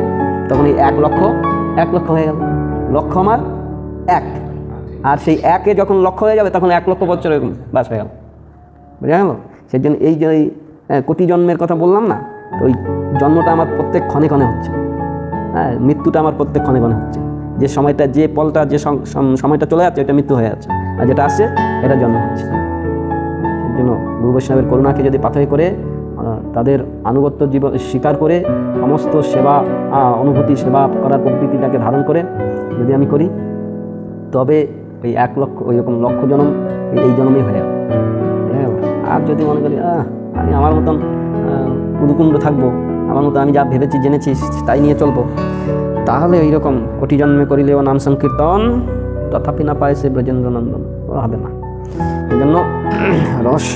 তখন এই 1 লক্ষ হয়ে গেল। লক্ষ আমার 1, আর সেই 1-এ যখন লক্ষ হয়ে যাবে তখন 1 লক্ষ বছর এরকম বাস হয়ে গেল। বুঝা গেল? সেই জন্য এই যে ওই কোটি জন্মের কথা বললাম না, তো ওই জন্মটা আমার প্রত্যেক ক্ষণে ক্ষণে হচ্ছে, হ্যাঁ, মৃত্যুটা আমার প্রত্যেক ক্ষণে ক্ষণে হচ্ছে। যে সময়টা, যে পলটা, যে সময়টা চলে যাচ্ছে এটা মৃত্যু হয়ে যাচ্ছে, আর যেটা আসছে এটা জন্ম হচ্ছে। সেই জন্য গুরু বৈষ্ণবের করুণাকে যদি পাথরে করে তাদের আনুগত্য জীবন স্বীকার করে সমস্ত সেবা অনুভূতি সেবা করার প্রবৃত্তিটাকে ধারণ করে যদি আমি করি, তবে ওই 1 লক্ষ ওইরকম লক্ষ জনম এই জন্মেই হয়ে যাবে। আর যদি মনে করি আমি আমার মতন পুদুকুণ্ড থাকবো, আমার মতো আমি যা ভেবেছি জেনেছি তাই নিয়ে চলবো, তাহলে ওই রকম কোটি জন্মে করিলেও নাম সংকীর্তন তথাপি না পায় সে ব্রজেন্দ্র নন্দন, হবে না। এই জন্য রস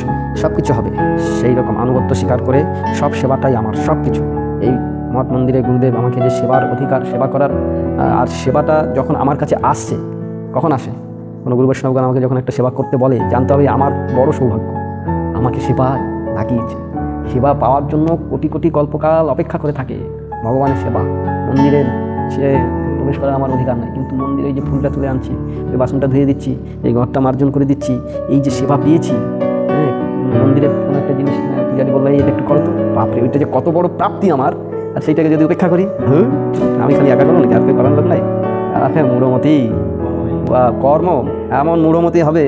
সব কিছু হবে সেই রকম আনুগত্য স্বীকার করে সব সেবাটাই আমার, সব কিছু। এই মঠ মন্দিরে গুরুদেব আমাকে যে সেবার অধিকার, সেবা করার, আর সেবাটা যখন আমার কাছে আসছে, কখন আসে? কোনো গুরু বৈষ্ণবগণ আমাকে যখন একটা সেবা করতে বলে, জানতে হবে আমার বড় সৌভাগ্য, আমাকে সেবা লাগিয়েছে। সেবা পাওয়ার জন্য কোটি কোটি কল্পকাল অপেক্ষা করে থাকে ভগবানের সেবা। মন্দিরের সে প্রবেশ করার আমার অধিকার নেই, কিন্তু মন্দিরে এই যে ফুলটা তুলে আনছি, ওই বাসনটা ধুয়ে দিচ্ছি, এই ঘরটা মার্জন করে দিচ্ছি, এই যে সেবা পেয়েছি, মন্দিরের কোনো একটা জিনিস পূজারি বললো এটা একটু করো তো, বাপরে ওইটা যে কত বড় প্রাপ্তি আমার, আর সেইটাকে যদি উপেক্ষা করি, আমি খালি একা করবো নাকি, আর কেউ করার লোক নাই? হ্যাঁ, মূঢ়মতি বা কর্ম এমন মূঢ়মতি হবে,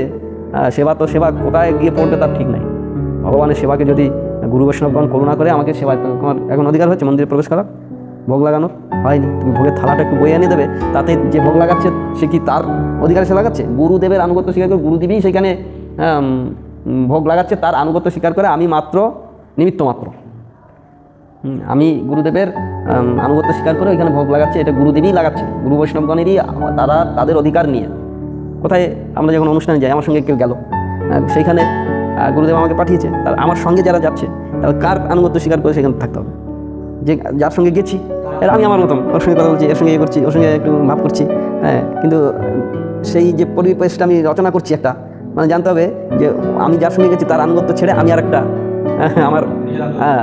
সেবা তো সেবা কোথায় গিয়ে পড়বে তার ঠিক নাই। ভগবানের সেবাকে যদি গুরু বৈষ্ণবগণ করুণা করে আমাকে সেবা, তোমার এখন অধিকার হচ্ছে মন্দিরে প্রবেশ করা, ভোগ লাগানোর হয়নি, তুমি ভোগের থালাটা একটু বয়ে এনে দেবে, তাতে যে ভোগ লাগাচ্ছে সে কি তার অধিকারে সে লাগাচ্ছে? গুরুদেবের আনুগত্য স্বীকার করে গুরুদেবই সেখানে ভোগ লাগাচ্ছে, তার আনুগত্য স্বীকার করে আমি মাত্র নিমিত্ত মাত্র। আমি গুরুদেবের আনুগত্য স্বীকার করে ওইখানে ভোগ লাগাচ্ছে, এটা গুরুদেবই লাগাচ্ছে, গুরু বৈষ্ণবগণেরই তারা তাদের অধিকার নিয়ে। কোথায় আমরা যখন অনুষ্ঠানে যাই, আমার সঙ্গে কেউ গেল, সেইখানে গুরুদেব আমাকে পাঠিয়েছে, তার আমার সঙ্গে যারা যাচ্ছে তাহলে কার আনুগত্য স্বীকার করে সেখানে থাকতে হবে? যে যার সঙ্গে গেছি, এর আমি আমার মতন ওর সঙ্গে কথা বলছি, এর সঙ্গে ইয়ে করছি, ওর সঙ্গে একটু ভাব করছি, কিন্তু সেই যে পরিবেশটা আমি রচনা করছি একটা, মানে জানতে হবে যে আমি যার সঙ্গে গেছি তার আনুগত্য ছেড়ে আমি আর একটা আমার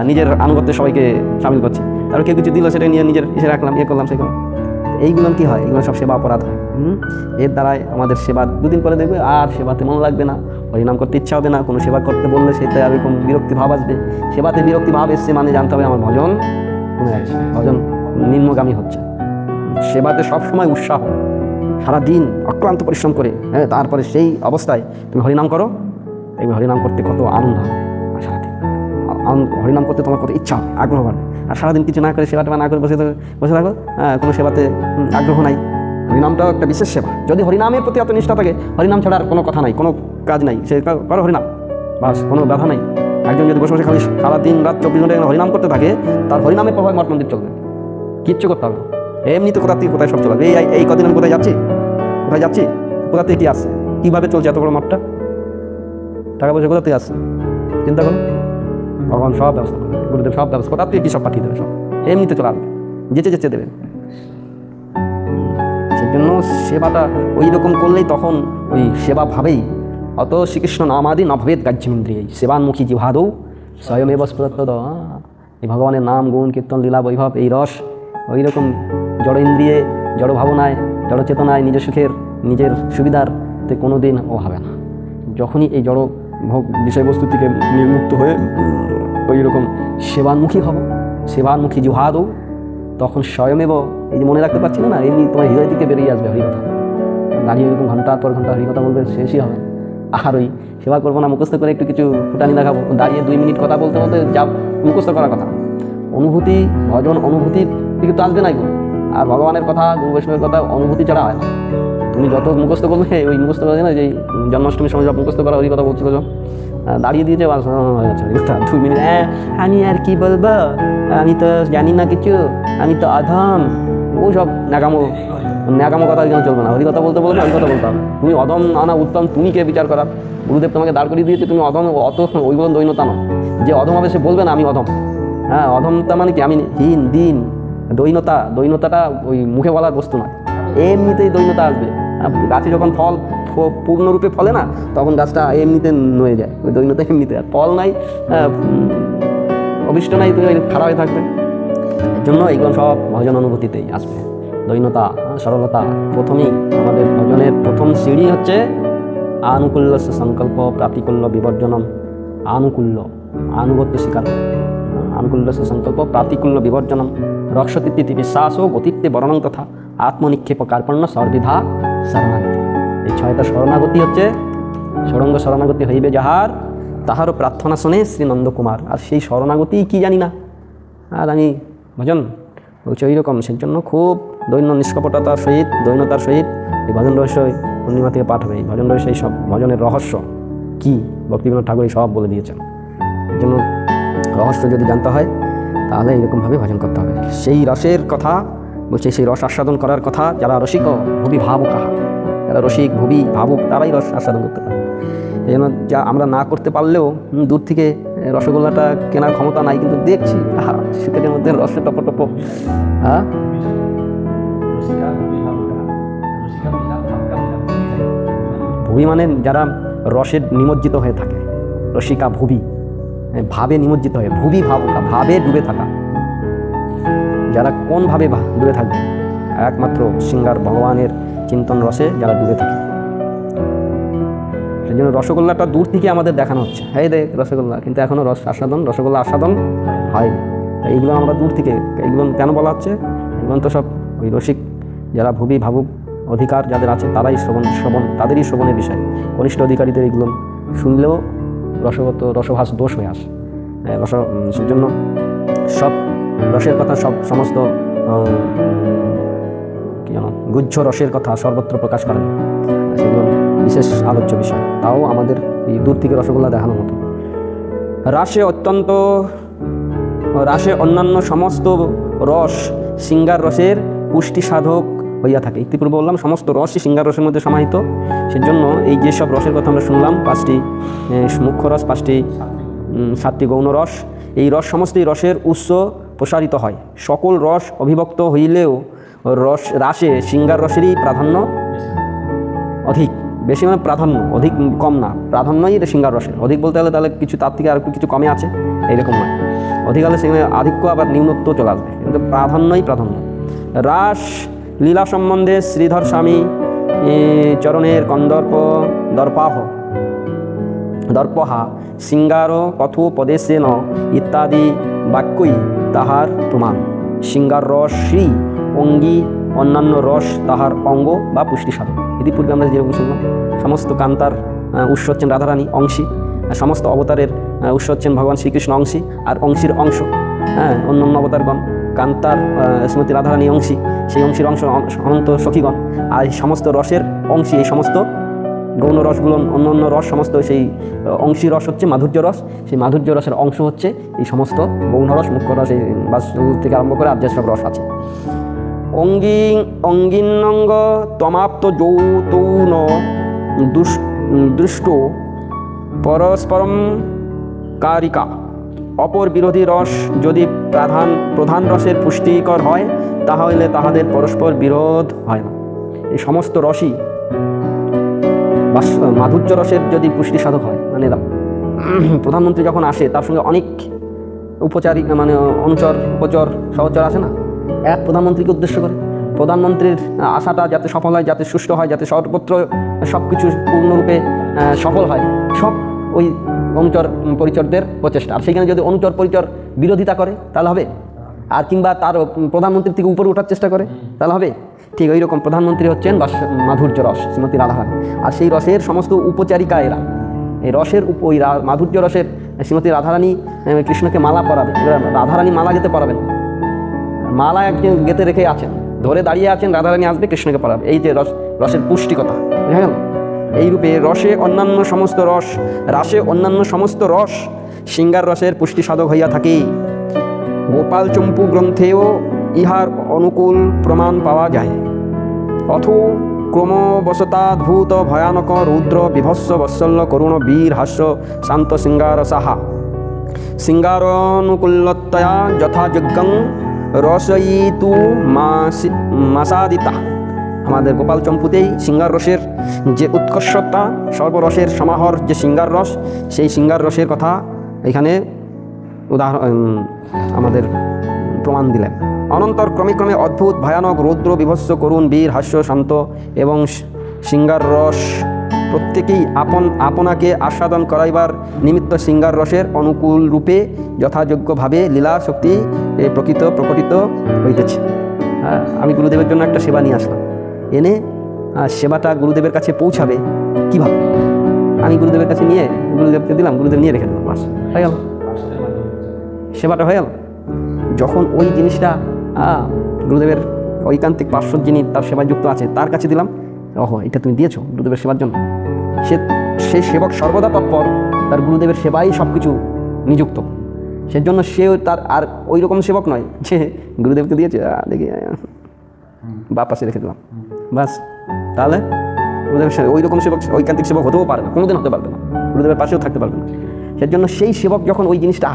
নিজের আনুগত্যে সবাইকে সামিল করছি। আর কেউ কিছু দিল, সেটা নিয়ে নিজের এসে রাখলাম, ইয়ে করলাম, সেগুলো এইগুলো কী হয়? এগুলো সব সেবা অপরাধ হয়। এর দ্বারাই আমাদের সেবা 2 দিন পরে দেখবে আর সেবাতে মন লাগবে না, হরিনাম করতে ইচ্ছা হবে না, কোনো সেবা করতে বললে সেটা এরকম বিরক্তি ভাব আসবে। সেবাতে বিরক্তি ভাব এসছে মানে জানতে হবে আমার ভজন কমে গেছে, ভজন নিম্নগামী হচ্ছে। সেবাতে সবসময় উৎসাহ, সারাদিন অক্লান্ত পরিশ্রম করে, তারপরে সেই অবস্থায় তুমি হরিনাম করো, এই হরিনাম করতে কত আনন্দ হবে, আর সারাদিন হরিনাম করতে তোমার কত ইচ্ছা হবে, আগ্রহ বাড়বে। আর সারাদিন কিছু না করে সেবাটা না করে বসে থাকো, কোনো সেবাতে আগ্রহ নাই। হরিনামটাও একটা বিশেষ সেবা। যদি হরিনামের প্রতি এত নিষ্ঠা থাকে, হরিনাম ছাড়া আর কোনো কথা নাই, কোনো কাজ নাই, সে করো হরিনাম, বাস, কোনো ব্যথা নাই। একজন যদি বসে বসে খালি সারাদিন রাত 24 ঘন্টা হরিনাম করতে থাকে, তার হরিনামের প্রভাব মঠ মন্দির চলবে, কিচ্ছু করতে হবে। এমনিতে কোথা থেকে কোথায় সব চলবে। এই কদিন আমি কোথায় যাচ্ছি, কোথা থেকে কী আসছে, কীভাবে চলছে এত বড় মঠটা, টাকা পয়সা কোথা থেকে আসছে চিন্তা করো। ভগবান সব ব্যবস্থা করবে, গুরুদেব সব ব্যবস্থা, কোথা থেকে কী সব পাঠিয়ে দেবে, সব এমনিতে চলে আসবে, যেতে দেবে। সেজন্য সেবাটা ওই রকম করলেই তখন ওই সেবা ভাবেই অত শ্রীকৃষ্ণ নামাদি নভবেদ গাহ্যমিন্দ্রিয় সেবান্মুখী জিহাদৌ স্বয়মেব স্ফুরত্তদ। এই ভগবানের নাম, গুণ, কীর্তন, লীলা, বৈভব, এই রস ওই রকম জড় ইন্দ্রিয়ে, জড় ভাবনায়, জড় চেতনায়, নিজের সুখের, নিজের সুবিধারতে কোনো দিন ও হবে না। যখনই এই জড় ভোগ বিষয়বস্তু থেকে নির্মুক্ত হয়ে ওই রকম সেবান্মুখী হব, সেবান্মুখী জিহাদৌ, তখন স্বয়মেব, এই যে মনে রাখতে পারছি না, এমনি তোমার হৃদয় থেকে বেরিয়ে আসবে হরিকথা। দাঁড়িয়ে এরকম ঘন্টার পর ঘন্টা হরিকথা বলবে, শেষই হবে। আর ওই সেবা করবো না, মুখস্থ করে একটু কিছু ফুটানি দেখাবো, দাঁড়িয়ে 2 মিনিট কথা বলতে বলতে যা মুখস্থ করার কথা, অনুভূতি, ভজন অনুভূতির দিকে তো আসবে নাই গো। আর ভগবানের কথা, গুরু বৈষ্ণবের কথা অনুভূতি ছাড়া হয় না। তুমি যত মুখস্থ করবে, ওই মুখস্থ করে না, যে জন্মাষ্টমীর সময় সব মুখস্থ করা ওই কথা বলছিল, দাঁড়িয়ে দিয়েছে 2 মিনিট, আমি আর কি বলবো, আমি তো জানি না কিছু, আমি তো অধম, ও সব ন্যাকামো কথা এখানে চলবে না। হরিকথা বলতে বলবে, হরিকথা বলতে হবে। তুমি অধম না উত্তম, তুমি কে বিচার করার? গুরুদেব তোমাকে দাঁড় করিয়ে দিয়েছে, তুমি অধম, অত ওইগুলো দৈন্যতা নয়। যে অধম হবে সে বলবে না আমি অধম। অধমতা মানে কি? আমি হীন, দিন। দৈন্যতাটা ওই মুখে বলার বস্তু নয়, এমনিতেই দৈন্যতা আসবে। গাছে যখন ফল পূর্ণরূপে ফলে না, তখন গাছটা এমনিতে নয়ে যায়, ওই দৈন্যতা এমনিতে। আর ফল নাই, অভিষ্ট নাই, তুমি খারাপ হয়ে থাকবে। এর জন্য এইগুলো সব ভজন অনুভূতিতেই আসবে। দৈন্যতা, সরলতা। প্রথমেই আমাদের ভজনের প্রথম সিঁড়ি হচ্ছে আনুকূল্য সংকল্প প্রাতিকূল্য বিবর্জনম। আনুগত্য স্বীকার, আনুকূল্য সংকল্প প্রাতিকূল্য বিবর্জনম, রক্ষতিথি বিশ্বাস ও গতিত্বে বর্ণং তথা আত্মনিক্ষেপ কার্পণ্য সর্বিধা শরণাগতি। এই 6টা শরণাগতি হচ্ছে, ষড়ঙ্গ শরণাগতি হইবে যাহার, তাহারও প্রার্থনা শোনে শ্রী নন্দকুমার। আর সেই শরণাগতি কি জানি না, আর আমি ভজন বলছি ওই রকম। সেই জন্য খুব দৈন্য নিষ্কপটতার সহিত, দৈন্যতার সহিত এই ভজন রহস্য পূর্ণিমা থেকে পাঠ হবে। এই ভজন রহস্য, এই সব ভজনের রহস্য কী ভক্তিবিনোদ ঠাকুর এই সব বলে দিয়েছেন। এই জন্য রহস্য যদি জানতে হয় তাহলে এইরকমভাবে ভজন করতে হবে। সেই রসের কথা বলছে, সেই রস আস্বাদন করার কথা যারা রসিক ভুবি ভাবুক, যারা রসিক ভুবি ভাবুক তারাই রস আস্বাদন করতে পারে। এই জন্য যা আমরা না করতে পারলেও দূর থেকে রসগোল্লাটা কেনার ক্ষমতা নাই, কিন্তু দেখছি শীতের মধ্যে রসে টপো টপো। হ্যাঁ, ভুবি মানে যারা রসে নিমজ্জিত হয়ে থাকে, রসিকা ভুবি, ভাবে নিমজ্জিত হয়ে, ভুবি ভাবুকা ভাবে ডুবে থাকা। যারা কোন ভাবে ডুবে থাকবে? একমাত্র সিঙ্গার ভগবানের চিন্তন রসে যারা ডুবে থাকে। সেই জন্য রসগোল্লাটা দূর থেকে আমাদের দেখানো হচ্ছে, হ্যাঁ দেখ রসগোল্লা, কিন্তু এখনও রসগোল্লা আস্বাদন হয়নি। এইগুলো আমরা দূর থেকে, এইগুলো কেন বলা হচ্ছে? এগুলো তো সব ওই রসিক যারা ভুবি ভাবুক অধিকার যাদের আছে তারাই শ্রবণ তাদেরই শ্রবণের বিষয়। কনিষ্ঠ অধিকারীদের এগুলো শুনলেও রসভাস দোষ হয়ে আসে। সেই জন্য সব রসের কথা, সমস্ত কি জানো গুহ্য রসের কথা সর্বত্র প্রকাশ করেন, সেগুলো বিশেষ আলোচ্য বিষয়। তাও আমাদের এই দূর থেকে রসগোল্লা দেখানোর মতো। রাসে অন্যান্য সমস্ত রস সিঙ্গার রসের পুষ্টি সাধক হইয়া থাকে। ইতিপূর্বে বললাম সমস্ত রসই সিঙ্গার রসের মধ্যে সমাহিত। সেজন্য এই যেসব রসের কথা আমরা শুনলাম, 5টি মুখ্য রস, 5টি 7টি গৌণ রস, এই রস সমস্তই রসের উৎস প্রসারিত হয়। সকল রস অভিভক্ত হইলেও রাসে সিঙ্গার রসেরই প্রাধান্য অধিক। বেশি মানে প্রাধান্য, অধিক কম না, প্রাধান্যই সিঙ্গার রসের। অধিক বলতে গেলে তাহলে কিছু তার থেকে আর কিছু কমে আছে এইরকম নয়। অধিক হলে সেখানে আধিক্য আবার নিম্নত্ব চলে আসবে, কিন্তু প্রাধান্যই প্রাধান্য। রাস লীলা সম্বন্ধে শ্রীধর স্বামী চরণের কন্দর্প দর্পহা সিঙ্গার কথোপদেশেন ইত্যাদি বাক্যই তাহার প্রমাণ। সিঙ্গার রস শ্রী অঙ্গী, অন্যান্য রস তাহার অঙ্গ বা পুষ্টি সাধক। ইতিপূর্বে আমরা যেরকম শুনলাম, সমস্ত কান্তার উৎস হচ্ছেন রাধারানী অংশী, সমস্ত অবতারের উৎস হচ্ছেন ভগবান শ্রীকৃষ্ণ অংশী, আর অংশীর অংশ অন্যান্য অবতারগণ। কান্তার শ্রীমতী রাধারানী অংশী, সেই অংশীর অংশ অনন্ত সখীগণ, আর এই সমস্ত রসের অংশী, এই সমস্ত গৌণ রসগুলো, অন্যান্য রস সমস্ত, সেই অংশী রস হচ্ছে মাধুর্য রস, সেই মাধুর্য রসের অংশ হচ্ছে এই সমস্ত গৌণ রস, মুখ্য রস, এই বাস থেকে আরম্ভ করে আর যেসব রস আছে। অঙ্গিন্নঙ্গ তমাপ্ত যৌতৌন দৃষ্ট পরস্পরম কারিকা। অপর বিরোধী রস যদি প্রধান রসের পুষ্টিকর হয়, তাহলে তাহাদের পরস্পর বিরোধ হয় না। এই সমস্ত রসই মাধুর্য রসের যদি পুষ্টি সাধক হয়, মানে প্রধানমন্ত্রী যখন আসে তার সঙ্গে অনেক উপচারী, মানে অনুচর উপচর সহচর আছে না, এক প্রধানমন্ত্রীকে উদ্দেশ্য করে। প্রধানমন্ত্রীর আশাটা যাতে সফল হয়, যাতে সুষ্ঠু হয়, যাতে সর্বত্র সব কিছু পূর্ণরূপে সফল হয়, সব ওই অনুচর পরিচরদের প্রচেষ্টা। আর সেখানে যদি অনুচর পরিচর বিরোধিতা করে তাহলে হবে, আর কিংবা তার প্রধানমন্ত্রীর থেকে উপরে ওঠার চেষ্টা করে তাহলে হবে। ঠিক ওই রকম প্রধানমন্ত্রী হচ্ছেন মাধুর্য রস, শ্রীমতী রাধারানী। আর সেই রসের সমস্ত উপচারিকা এরা। এই রসের ওই মাধুর্য রসের শ্রীমতী রাধারানী কৃষ্ণকে মালা পরাবে। রাধারানী মালা গেতে পরাবেন, মালা একজন গেতে রেখে আছেন, ধরে দাঁড়িয়ে আছেন, রাধারানী আসবে কৃষ্ণকে পরাবে। এই যে রসের পুষ্টিকতা, বুঝা গেল? এইরূপে রাসে অন্যান্য সমস্ত রস সিঙ্গার রসের পুষ্টি সাধক হইয়া থাকে। গোপাল চম্পু গ্রন্থেও ইহার অনুকূল প্রমাণ পাওয়া যায়। অথ ক্রমবশতাদ্ভূত ভয়ানক রৌদ্র বিভৎস বৎসল্য করুণ বীর হাস্য শান্ত সিঙ্গার সাহা সিঙ্গারনুকূলতয়া যথাযোগ্যং রসয়িতু মাসাদিতা। আমাদের গোপাল চম্পুতেই সিঙ্গার রসের যে উৎকর্ষতা, সর্বরসের সমাহার যে সিঙ্গার রস, সেই সিঙ্গার রসের কথা এখানে আমাদের প্রমাণ দিলেন। অনন্তর ক্রমে ক্রমে অদ্ভুত ভয়ানক রৌদ্র বিভৎস করুণ বীর হাস্য শান্ত এবং সিঙ্গার রস প্রত্যেকেই আপনাকে আস্বাদন করাইবার নিমিত্ত সিঙ্গার রসের অনুকূল রূপে যথাযোগ্যভাবে লীলা শক্তি প্রকটিত হইতেছে। আমি গুরুদেবের জন্য একটা সেবা নিয়ে আসলাম, এনে সেবাটা গুরুদেবের কাছে পৌঁছাবে কীভাবে? আমি গুরুদেবের কাছে নিয়ে গুরুদেবকে দিলাম, গুরুদেব নিয়ে রেখে দিলাম, বাস হয়ে গেল, সেবাটা হয়ে গেল। যখন ওই জিনিসটা গুরুদেবের ঐকান্তিক পার্শ্বদ যিনি তার সেবায় যুক্ত আছে তার কাছে দিলাম, ওহো এটা তুমি দিয়েছো গুরুদেবের সেবার জন্য, সেই সেবক সর্বদা তৎপর, তার গুরুদেবের সেবাই সব কিছু নিযুক্ত। সেজন্য সে তার আর ওই রকম সেবক নয় যে গুরুদেবকে দিয়েছে দেখি বা পাশে রেখে দিলাম, বাস। তাহলে গুরুদেবের ওই রকম সেবক ঐকান্তিক সেবক হতেও পারে না, কোনোদিন হতে পারবে না, গুরুদেবের পাশেও থাকতে পারবে না। সেজন্য সেই সেবক যখন ওই জিনিসটা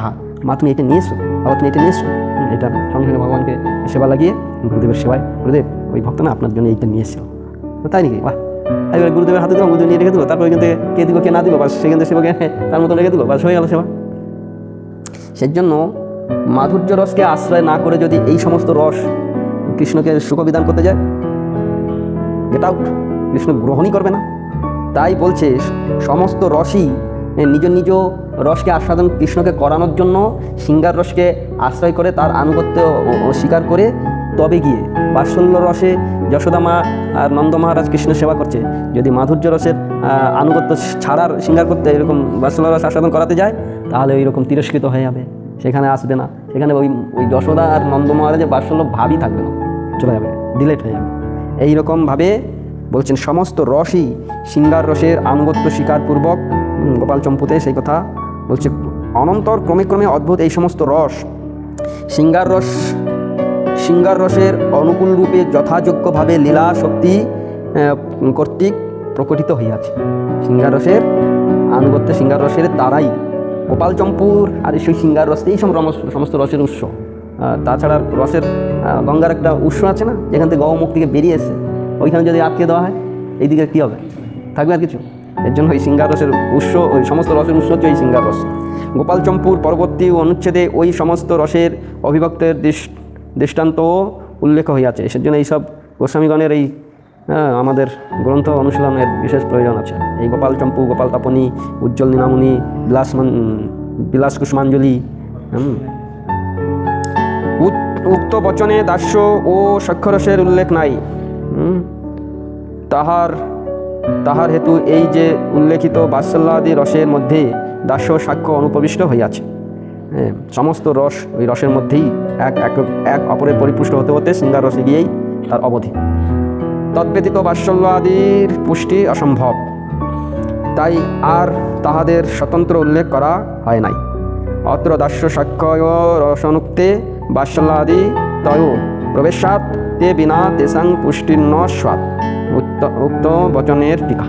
মা তুমি এটা নিয়ে এসো, বাবা তুমি এটা নিয়ে এসো, এটা সঙ্গে সঙ্গে ভগবানকে সেবা লাগিয়ে গুরুদেবের সেবায়, গুরুদেব ওই ভক্ত না আপনার জন্য এইটা নিয়ে এসো, তাই নাকি, বাহ। এবার গুরুদেবের হাতে দিলাম, গুরুদেব নিয়ে রেখে দিল, তারপর ওইখান থেকে কে দিব কে না দিব, বাস সেখান থেকে সেবাকে তার মতো রেখে দিল, বাস হয়ে গেল সেবা। সেজন্য মাধুর্য রসকে আশ্রয় না করে যদি এই সমস্ত রস কৃষ্ণকে সুখবিধান করতে যায়, গেট আউট, কৃষ্ণ গ্রহণই করবে না। তাই বলছে সমস্ত রসই নিজ নিজ রসকে আস্বাদন কৃষ্ণকে করানোর জন্য শৃঙ্গার রসকে আশ্রয় করে তার আনুগত্য স্বীকার করে তবে গিয়ে বাৎসল্য রসে যশোদা মা আর নন্দ মহারাজ কৃষ্ণ সেবা করছে, যদি মাধুর্য রসের আনুগত্য ছাড়ার শৃঙ্গার করতে এরকম বাৎসল্য রস আস্বাদন করাতে যায়, তাহলে ওইরকম তিরস্কৃত হয়ে যাবে, সেখানে আসবে না, সেখানে ওই যশোদা আর নন্দ মহারাজের বাৎসল্য ভাবই থাকবে না, চলে যাবে, ডিলেট হয়ে যাবে। এইরকমভাবে বলছেন সমস্ত রসই শৃঙ্গার রসের আনুগত্য স্বীকারপূর্বক, গোপাল চম্পুতে সেই কথা বলছে। অনন্তর ক্রমে ক্রমে অদ্ভুত এই সমস্ত রস শৃঙ্গার রসের অনুকূল রূপে যথাযোগ্যভাবে লীলা শক্তি কর্তৃক প্রকটিত হইয়াছে। শৃঙ্গার রসের আনুগত্য শৃঙ্গার রসের দ্বারাই গোপাল চম্পুর আর সেই শৃঙ্গার রস এই সমস্ত রসের উৎস। তাছাড়া রসের গঙ্গার একটা উৎস আছে না, যেখান থেকে গৌমুখ থেকে বেরিয়ে এসে, ওইখানে যদি আটকে দেওয়া হয় এইদিকে কী হবে, থাকবে আর কিছু। এর জন্য ওই শৃঙ্গার রসের উৎস, ওই সমস্ত রসের উৎস হচ্ছে এই শৃঙ্গার রস। গোপাল চম্পুর পরবর্তী অনুচ্ছেদে ওই সমস্ত রসের অভিভক্তের দৃষ্টান্তও উল্লেখ হইয়াছে। সেজন্য এইসব গোস্বামীগণের এই আমাদের গ্রন্থ অনুশীলনের বিশেষ প্রয়োজন আছে। এই গোপাল চম্পু, গোপাল তাপনী, উজ্জ্বল নীলামণি, বিলাস কুষ্মাঞ্জলি, উক্ত বচনে দাস্য ও সখ্যরসের উল্লেখ নাই। তাহার হেতু এই যে উল্লেখিত বাৎসল্যাদি রসের মধ্যে দাস্য সাক্ষ্য অনুপ্রবিষ্ট হইয়াছে। সমস্ত রস ওই রসের মধ্যেই এক অপরের পরিপুষ্ট হতে হতে শৃঙ্গার রসে গিয়েই তার অবধি। তদ্ব্যতীত বাৎসল্যাদির পুষ্টি অসম্ভব, তাই আর তাহাদের স্বতন্ত্র উল্লেখ করা হয় নাই। অত্র দাস্য সাক্ষ্য রসনুক্তে বাৎসল্যাদি তয় প্রবেশাৎ তে বিনা তেসাং পুষ্টির্ন স্বাদ। উক্ত বচনের টিকা।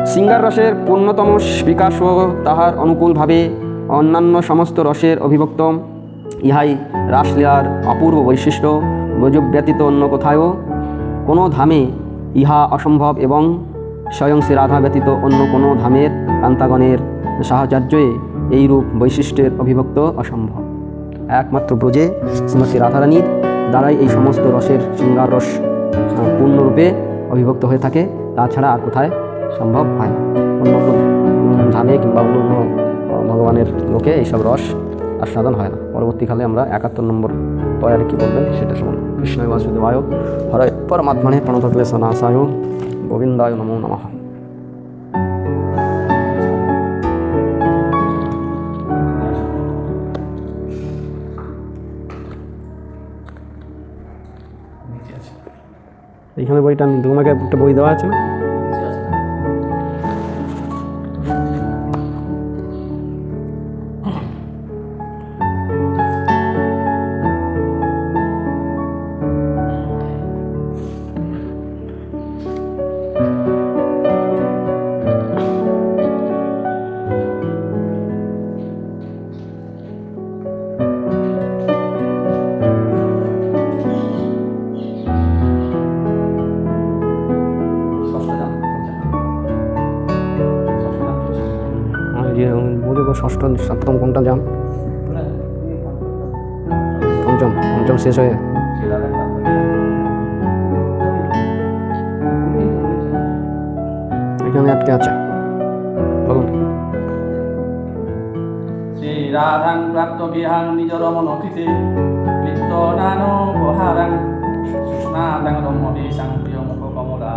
শৃঙ্গার রসের পূর্ণতম বিকাশ ও তাহার অনুকূলভাবে অন্যান্য সমস্ত রসের অভিভক্ত, ইহাই রাসলীলার অপূর্ব বৈশিষ্ট্য। ব্রজ ব্যতীত অন্য কোথায়ও কোনো ধামে ইহা অসম্ভব এবং স্বয়ং শ্রী রাধা ব্যতীত অন্য কোনো ধামের কান্তাগণের সাহচর্যে এইরূপ বৈশিষ্ট্যের অভিভক্ত অসম্ভব। একমাত্র ব্রজে শ্রীমতী রাধারানীর দ্বারাই এই সমস্ত রসের শৃঙ্গার রস পূর্ণরূপে অভিভক্ত হয়ে থাকে, তাছাড়া আর কোথায় সম্ভব হয় না। অন্য ধামে কিংবা অন্য ভগবানের লোকে এইসব রস আস্বাদন হয় না। পরবর্তীকালে আমরা 71 নম্বর তয়ারে কী বলবেন সেটা শুনুন। কৃষ্ণায় বাসুদেবায় হরে পরমাত্মনে প্রণতক্লেশনাশায় গোবিন্দায় নমো নমঃ। এইখানে বইটা তোমাকে একটা বই দেওয়া আছে না? ষষ্ঠ সপ্তম কোনটা যান? পঞ্চম শেষ হয়ে এখানে আটকে আছে। বলুন। শ্রী রাধাং প্রাপ্ত বিহাং নিজ রমণ কৃতে লিপ্ত নানো বহারাং সুষ্ণাতাং রমণী সাং প্রিয় মুখ কমলা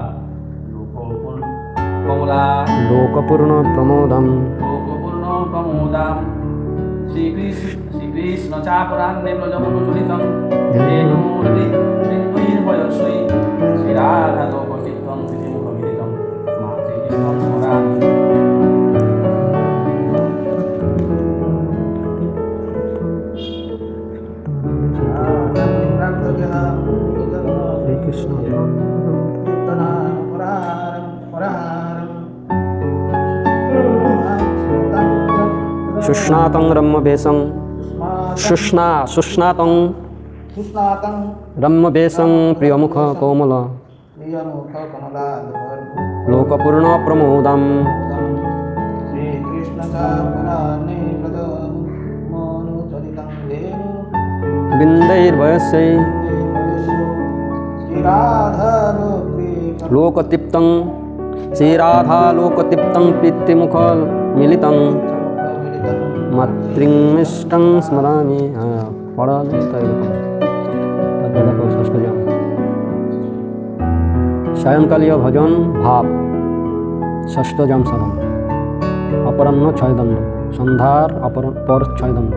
লোকপূর্ণ প্রমোদম লোকপূর্ণ প্রমোদাম শ্রীকৃষ্ণ চাপরান্নে ব্রজমনুচরিতং ধেনুর্বয়সৈ শ্রীরাধা লোকচিত্তং শ্রীমুখমিলিতং শ্রীকৃষ্ণং স্মরামি। শ্রীকৃষ্ণ সুস্নাতং রম্যবেশং সুস্নাতং রম্যবেশং প্রিয়মুখ কোমল লোকপূর্ণ প্রমোদম বিন্दैर्वयस्यै लोकतृप्तं श्रीराधा लोकतृप्तं प्रीतिमुख मिलितं मातृमिष्टं स्मरामि। पढ़ा नहीं था एरকম। তারপরে দেখো ষষ্ঠ জন সায়ংকালীয় ভজন ভাব ষষ্ঠ জাম সাধন অপরাহ্ন ছয় দণ্ড সন্ধ্যার পর ছয় দণ্ড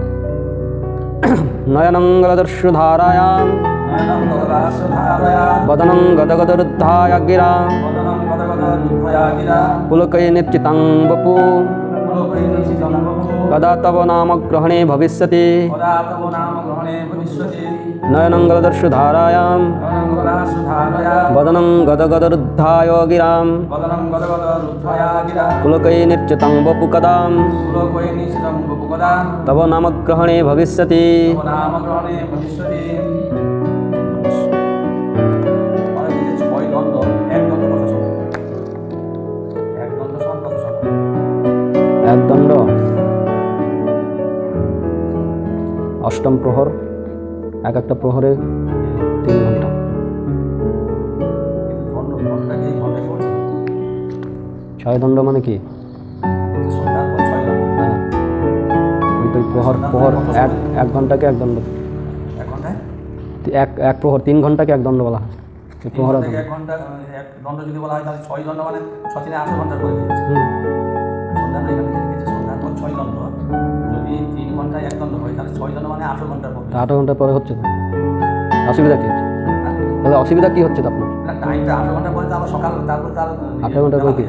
নয়নং গলদর্শুধারায়াম নয়নং গলদাসধারয়া বদনং গদগদরুদ্ধায় গিরা বদনং গদগদরুদ্ধয়া গিরা পুলকై নিশ্চিতাং বপু পুলকৈর্নিচিতং বপু কদা তব নাম গ্রহণে ভবিষ্যতি কদা তব নাম গ্রহণে ভবিষ্যতি। নয়নং গলদর্শুধারায়াম নয়নং গলদাসধারয়া বদনং গদগদরুদ্ধায় গিরাম বদনং গদগদরুদ্ধয়া গিরা পুলকై নিশ্চিতাং বপু কদা পুলকৈর্নিচিতং বপু কদা তব নাম গ্রহণে ভবিষ্যতি। তব নাম গ্রহণে ভবিষ্যতি। ছয় দ্বন্দ্ব এক দ্বন্দ্ব কথা শোনো এক দ্বন্দ্ব সমান কথা শোনো এক দণ্ড অষ্টম প্রহর এক একটা প্রহরে 3 ঘন্টা। কিন্তু দ্বন্দ্ব ঘন্টাকে ঘন্টা করছে ছয় দণ্ড মানে কি? সন্ধ্যার পর ছয় দ্বন্দ্ব হ্যাঁ ওইটাই প্রহর প্রহর এক ঘন্টাকে এক দণ্ড এক ঘন্টায় এক প্রহর 3 ঘন্টাকে এক দণ্ড বলা হয়। এই প্রহর থেকে এক ঘন্টা এক দণ্ড যদি বলা হয় তাহলে ছয় দণ্ড মানে 6 ঘন্টার করে দিয়েছে। সন্ধ্যাটা এখানে লিখেছে সন্ধ্যার পর ছয় দণ্ড যদি 3 ঘন্টায় এক দণ্ড হয় তাহলে 6 দণ্ড মানে 8 ঘন্টার পর 8 ঘন্টা পরে হচ্ছে তো অসুবিধা কি হচ্ছে? তাহলে অসুবিধা কি হচ্ছে তো আপনার? টাইমটা 8 ঘন্টা পরে তো আবার সকাল তারপর তার 8 ঘন্টা পরে কি?